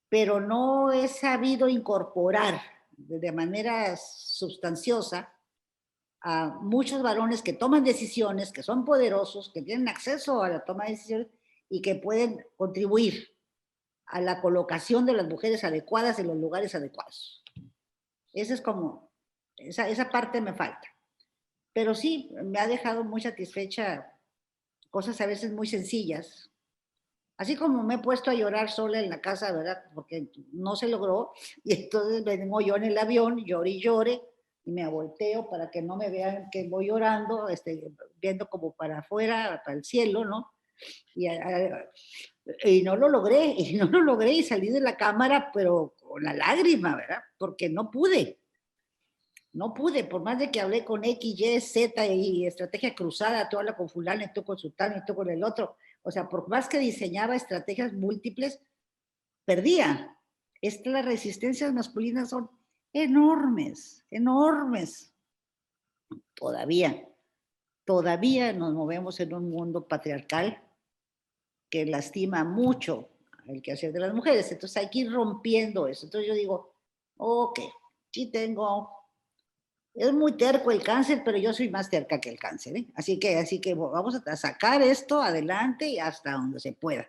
pero no he sabido incorporar de manera sustanciosa a muchos varones que toman decisiones, que son poderosos, que tienen acceso a la toma de decisiones y que pueden contribuir a la colocación de las mujeres adecuadas en los lugares adecuados. Esa es como, esa parte me falta. Pero sí, me ha dejado muy satisfecha cosas a veces muy sencillas. Así como me he puesto a llorar sola en la casa, ¿verdad? Porque no se logró. Y entonces vengo yo en el avión, llore y llore, y me volteo para que no me vean que voy llorando, viendo como para afuera, para el cielo, ¿no? Y no lo logré, y salí de la cámara, pero con la lágrima, ¿verdad? Porque no pude, por más de que hablé con X, Y, Z y estrategia cruzada, tú hablas con fulano, y tú con sultano, y tú con el otro, o sea, por más que diseñaba estrategias múltiples, perdía. Las resistencias masculinas son enormes, enormes. Todavía nos movemos en un mundo patriarcal que lastima mucho el quehacer de las mujeres. Entonces hay que ir rompiendo eso. Entonces yo digo, ok, sí es muy terco el cáncer, pero yo soy más terca que el cáncer, ¿eh? Así que vamos a sacar esto adelante y hasta donde se pueda.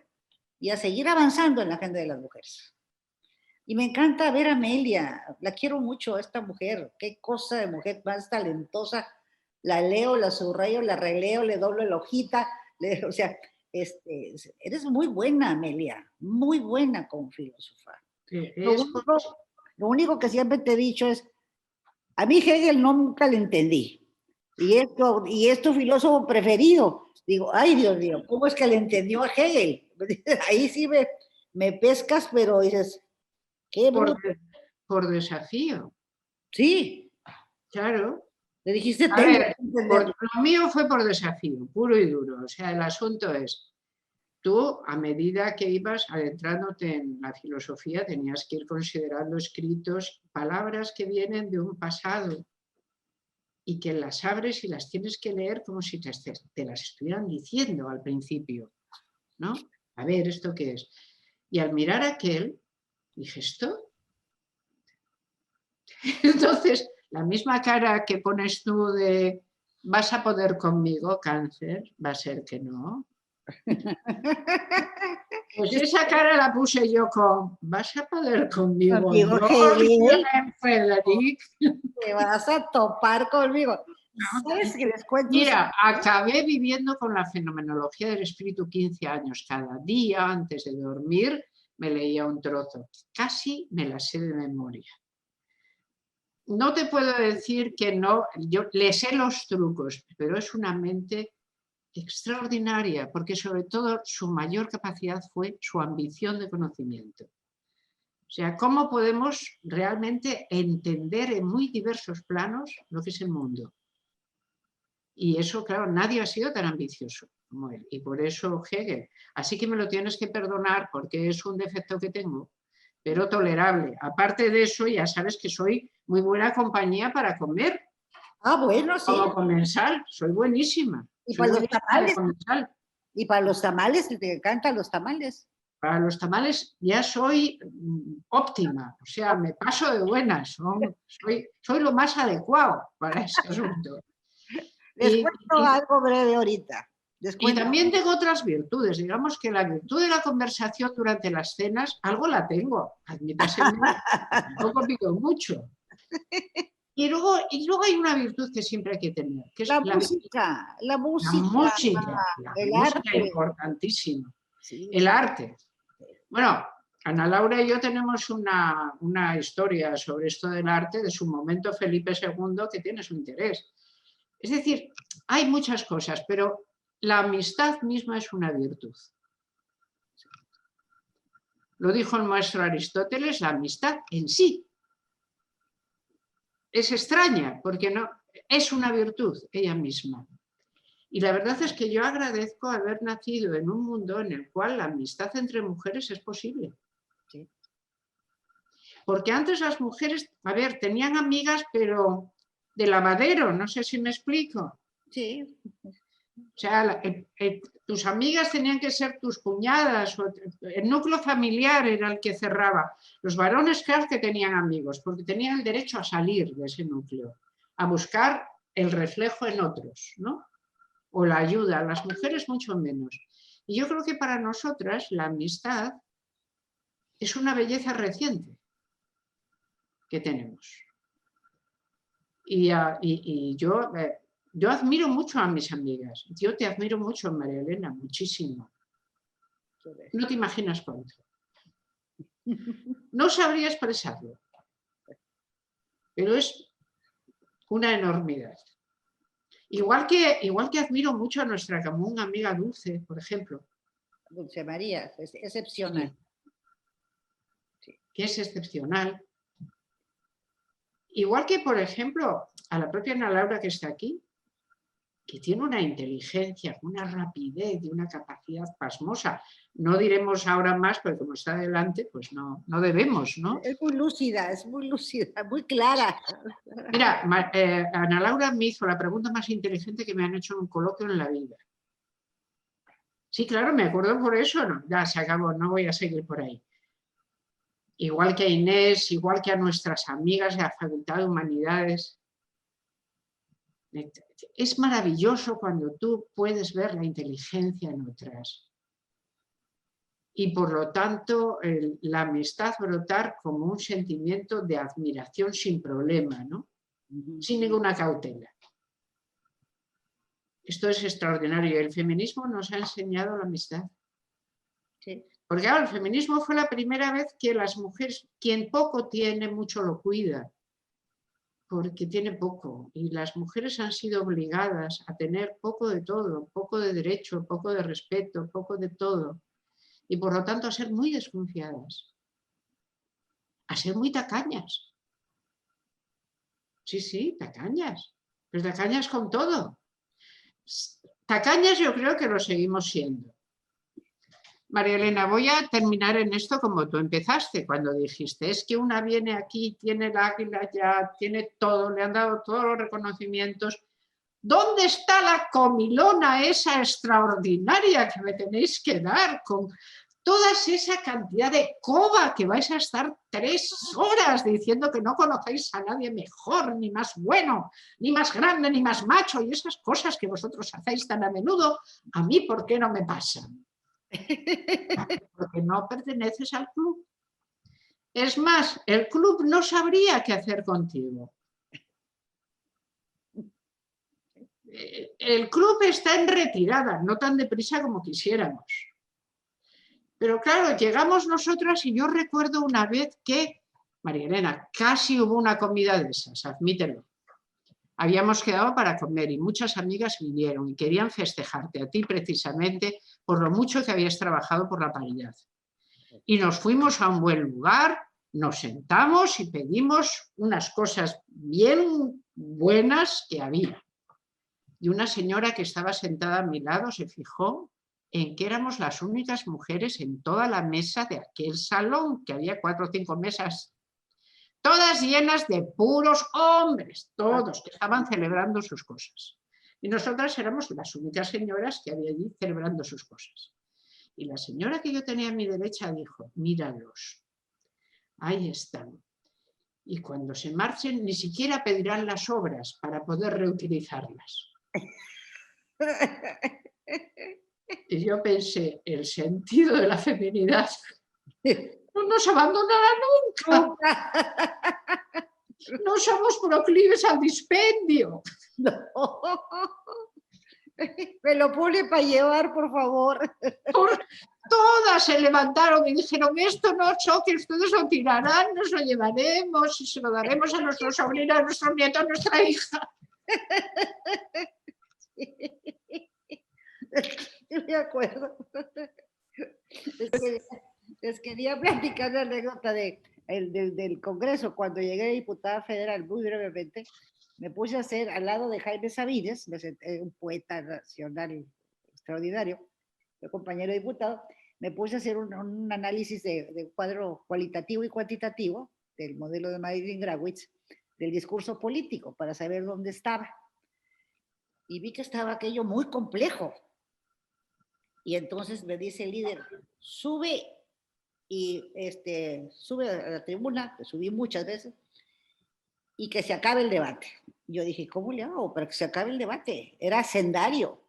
Y a seguir avanzando en la agenda de las mujeres. Y me encanta ver a Amelia, la quiero mucho, esta mujer, qué cosa de mujer más talentosa. La leo, la subrayo, la releo, le doblo la hojita, o sea, eres muy buena, Amelia, muy buena como filósofa. Lo único que siempre te he dicho es, a mí Hegel nunca le entendí, y es tu filósofo preferido. Digo, ay, Dios mío, ¿cómo es que le entendió a Hegel? Ahí sí me pescas, pero dices, qué bruto. Por desafío. Sí. Claro. Le dijiste, a ver, lo mío fue por desafío, puro y duro. O sea, el asunto es, tú a medida que ibas adentrándote en la filosofía tenías que ir considerando escritos, palabras que vienen de un pasado y que las abres y las tienes que leer como si te las estuvieran diciendo al principio, ¿no? A ver, ¿esto qué es? Y al mirar aquel, dije, ¿esto? Entonces, la misma cara que pones tú de ¿vas a poder conmigo, cáncer? Va a ser que no. Pues esa cara la puse yo con ¿vas a poder conmigo? Contigo, Frederic. Te vas a topar conmigo. ¿Sabes que les cuento? Mira, acabé viviendo con la fenomenología del espíritu 15 años. Cada día antes de dormir me leía un trozo. Casi me la sé de memoria. No te puedo decir que no, yo le sé los trucos, pero es una mente extraordinaria, porque sobre todo su mayor capacidad fue su ambición de conocimiento. O sea, cómo podemos realmente entender en muy diversos planos lo que es el mundo. Y eso, claro, nadie ha sido tan ambicioso como él. Y por eso Hegel. Así que me lo tienes que perdonar porque es un defecto que tengo, pero tolerable. Aparte de eso, ya sabes que soy muy buena compañía para comer. Ah, bueno, sí. Como comensal, soy buenísima. Y soy para los tamales. Y para los tamales, te encantan los tamales. Para los tamales ya soy óptima, o sea, me paso de buenas. Soy lo más adecuado para ese asunto. Les cuento algo breve ahorita. Y también tengo otras virtudes. Digamos que la virtud de la conversación durante las cenas, algo la tengo. Admítaseme, tampoco pido mucho. Y luego hay una virtud que siempre hay que tener, que es la música. La música importantísima. Sí. El arte. Bueno, Ana Laura y yo tenemos una historia sobre esto del arte de su momento Felipe II que tiene su interés. Es decir, hay muchas cosas, pero la amistad misma es una virtud. Lo dijo el maestro Aristóteles, la amistad en sí es extraña, porque no, es una virtud ella misma. Y la verdad es que yo agradezco haber nacido en un mundo en el cual la amistad entre mujeres es posible. Sí. Porque antes las mujeres, a ver, tenían amigas, pero de lavadero, no sé si me explico. Sí. O sea, tus amigas tenían que ser tus cuñadas, o el núcleo familiar era el que cerraba. Los varones, claro que tenían amigos, porque tenían el derecho a salir de ese núcleo, a buscar el reflejo en otros, ¿no? O la ayuda, las mujeres mucho menos. Y yo creo que para nosotras la amistad es una belleza reciente que tenemos. Y yo admiro mucho a mis amigas. Yo te admiro mucho, María Elena, muchísimo. No te imaginas cuánto. No sabría expresarlo, pero es una enormidad. Igual que admiro mucho a nuestra común amiga Dulce, por ejemplo. Dulce María, es excepcional. Sí. Que es excepcional. Igual que, por ejemplo, a la propia Ana Laura que está aquí, que tiene una inteligencia, una rapidez y una capacidad pasmosa. No diremos ahora más, porque como está adelante, pues no debemos, ¿no? Es muy lúcida, muy clara. Mira, Ana Laura me hizo la pregunta más inteligente que me han hecho en un coloquio en la vida. Sí, claro, me acuerdo por eso, no, ya se acabó, no voy a seguir por ahí. Igual que a Inés, igual que a nuestras amigas de la Facultad de Humanidades. Es maravilloso cuando tú puedes ver la inteligencia en otras. Y por lo tanto, la amistad brotar como un sentimiento de admiración sin problema, ¿no? Sin ninguna cautela. Esto es extraordinario. El feminismo nos ha enseñado la amistad. Sí. Porque claro, el feminismo fue la primera vez que las mujeres, quien poco tiene, mucho lo cuida. Porque tiene poco. Y las mujeres han sido obligadas a tener poco de todo, poco de derecho, poco de respeto, poco de todo. Y por lo tanto a ser muy desconfiadas. A ser muy tacañas. Sí, tacañas. Pero tacañas con todo. Tacañas yo creo que lo seguimos siendo. María Elena, voy a terminar en esto como tú empezaste, cuando dijiste, es que una viene aquí, tiene el águila ya, tiene todo, le han dado todos los reconocimientos. ¿Dónde está la comilona esa extraordinaria que me tenéis que dar con toda esa cantidad de coba que vais a estar 3 horas diciendo que no conocéis a nadie mejor, ni más bueno, ni más grande, ni más macho, y esas cosas que vosotros hacéis tan a menudo, a mí ¿por qué no me pasan? Porque no perteneces al club. Es más, el club no sabría qué hacer contigo. El club está en retirada, no tan deprisa como quisiéramos. Pero claro, llegamos nosotras y yo recuerdo una vez que, María Elena, casi hubo una comida de esas, admítelo. Habíamos quedado para comer y muchas amigas vinieron y querían festejarte a ti precisamente por lo mucho que habías trabajado por la paridad. Y nos fuimos a un buen lugar, nos sentamos y pedimos unas cosas bien buenas que había. Y una señora que estaba sentada a mi lado se fijó en que éramos las únicas mujeres en toda la mesa de aquel salón, que había 4 o 5 mesas, todas llenas de puros hombres, todos que estaban celebrando sus cosas. Y nosotras éramos las únicas señoras que había allí celebrando sus cosas. Y la señora que yo tenía a mi derecha dijo, míralos, ahí están. Y cuando se marchen ni siquiera pedirán las obras para poder reutilizarlas. Y yo pensé, el sentido de la feminidad no nos abandonará nunca. No somos proclives al dispendio. No. Me lo pone para llevar, por favor. Todas se levantaron y dijeron, esto no choque, ustedes lo tirarán, nos lo llevaremos y se lo daremos a nuestros sobrinos, a nuestros nietos, a nuestra hija. Me acuerdo. Les quería platicar la anécdota del Congreso. Cuando llegué a diputada federal, muy brevemente, me puse a hacer al lado de Jaime Sabines, un poeta nacional extraordinario, un compañero diputado, me puse a hacer un análisis de un cuadro cualitativo y cuantitativo del modelo de Madrid-Grawitz, del discurso político, para saber dónde estaba. Y vi que estaba aquello muy complejo. Y entonces me dice el líder, sube sube a la tribuna, que subí muchas veces, y que se acabe el debate. Yo dije, ¿cómo le hago para que se acabe el debate? Era hacendario.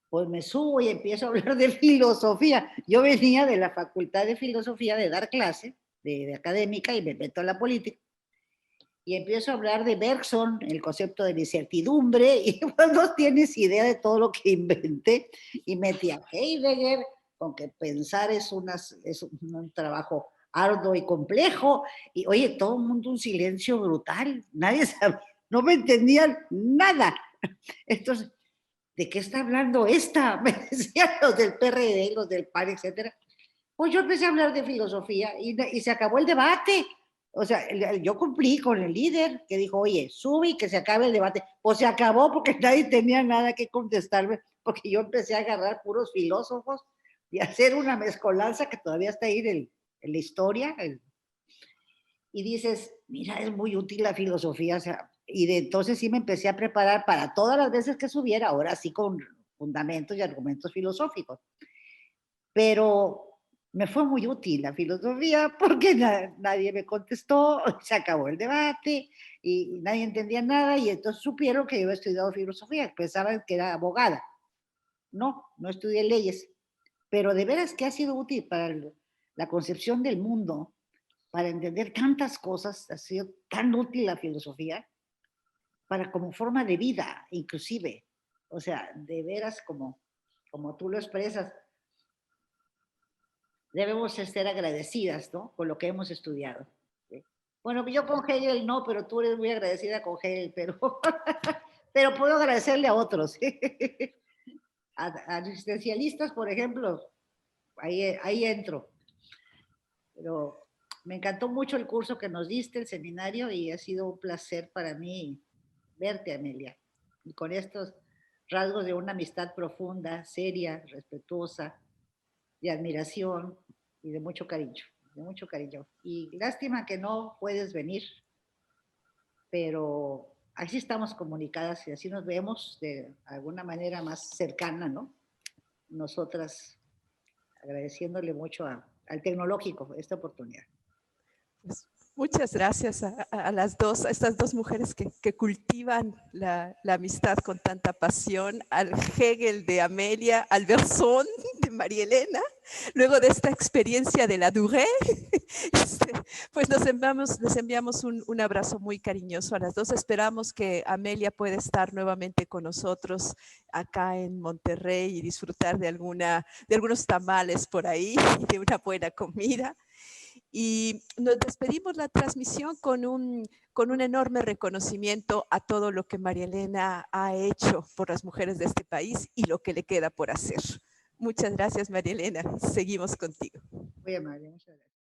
Pues me subo y empiezo a hablar de filosofía. Yo venía de la Facultad de Filosofía, de dar clase, de académica, y me meto a la política. Y empiezo a hablar de Bergson, el concepto de la incertidumbre, y pues no tienes idea de todo lo que inventé. Y metí a Heidegger, con que pensar es un trabajo arduo y complejo. Y oye, todo el mundo un silencio brutal. Nadie sabía, no me entendían nada. Entonces, ¿de qué está hablando esta? Me decían los del PRD, los del PAN, etcétera. Pues yo empecé a hablar de filosofía y se acabó el debate. O sea, yo cumplí con el líder que dijo, oye, sube y que se acabe el debate. Pues se acabó porque nadie tenía nada que contestarme, porque yo empecé a agarrar puros filósofos y a hacer una mezcolanza que todavía está ahí en la historia. Y dices, mira, es muy útil la filosofía. O sea, y de entonces sí me empecé a preparar para todas las veces que subiera, ahora sí con fundamentos y argumentos filosóficos. Pero me fue muy útil la filosofía porque nadie me contestó, se acabó el debate y nadie entendía nada y entonces supieron que yo había estudiado filosofía, pensaban que era abogada. No, no estudié leyes, pero de veras que ha sido útil para la concepción del mundo, para entender tantas cosas, ha sido tan útil la filosofía, para como forma de vida, inclusive. O sea, de veras como tú lo expresas, debemos ser agradecidas, ¿no? Con lo que hemos estudiado. ¿Sí? Bueno, yo con Hegel no, pero tú eres muy agradecida con Hegel, pero, pero puedo agradecerle a otros. ¿Sí? A existencialistas, por ejemplo, ahí entro. Pero me encantó mucho el curso que nos diste, el seminario, y ha sido un placer para mí verte, Amelia. Y con estos rasgos de una amistad profunda, seria, respetuosa, de admiración y de mucho cariño, de mucho cariño. Y lástima que no puedes venir, pero así estamos comunicadas y así nos vemos de alguna manera más cercana, ¿no? Nosotras agradeciéndole mucho al Tecnológico esta oportunidad. Pues, muchas gracias a las dos, a estas dos mujeres que cultivan la amistad con tanta pasión, al Hegel de Amelia, al Berzón de María Elena, luego de esta experiencia de la Durée, pues les enviamos un abrazo muy cariñoso a las dos. Esperamos que Amelia pueda estar nuevamente con nosotros acá en Monterrey y disfrutar de algunos tamales por ahí y de una buena comida. Y nos despedimos la transmisión con un enorme reconocimiento a todo lo que María Elena ha hecho por las mujeres de este país y lo que le queda por hacer. Muchas gracias, María Elena. Seguimos contigo. Muy amable, muchas gracias.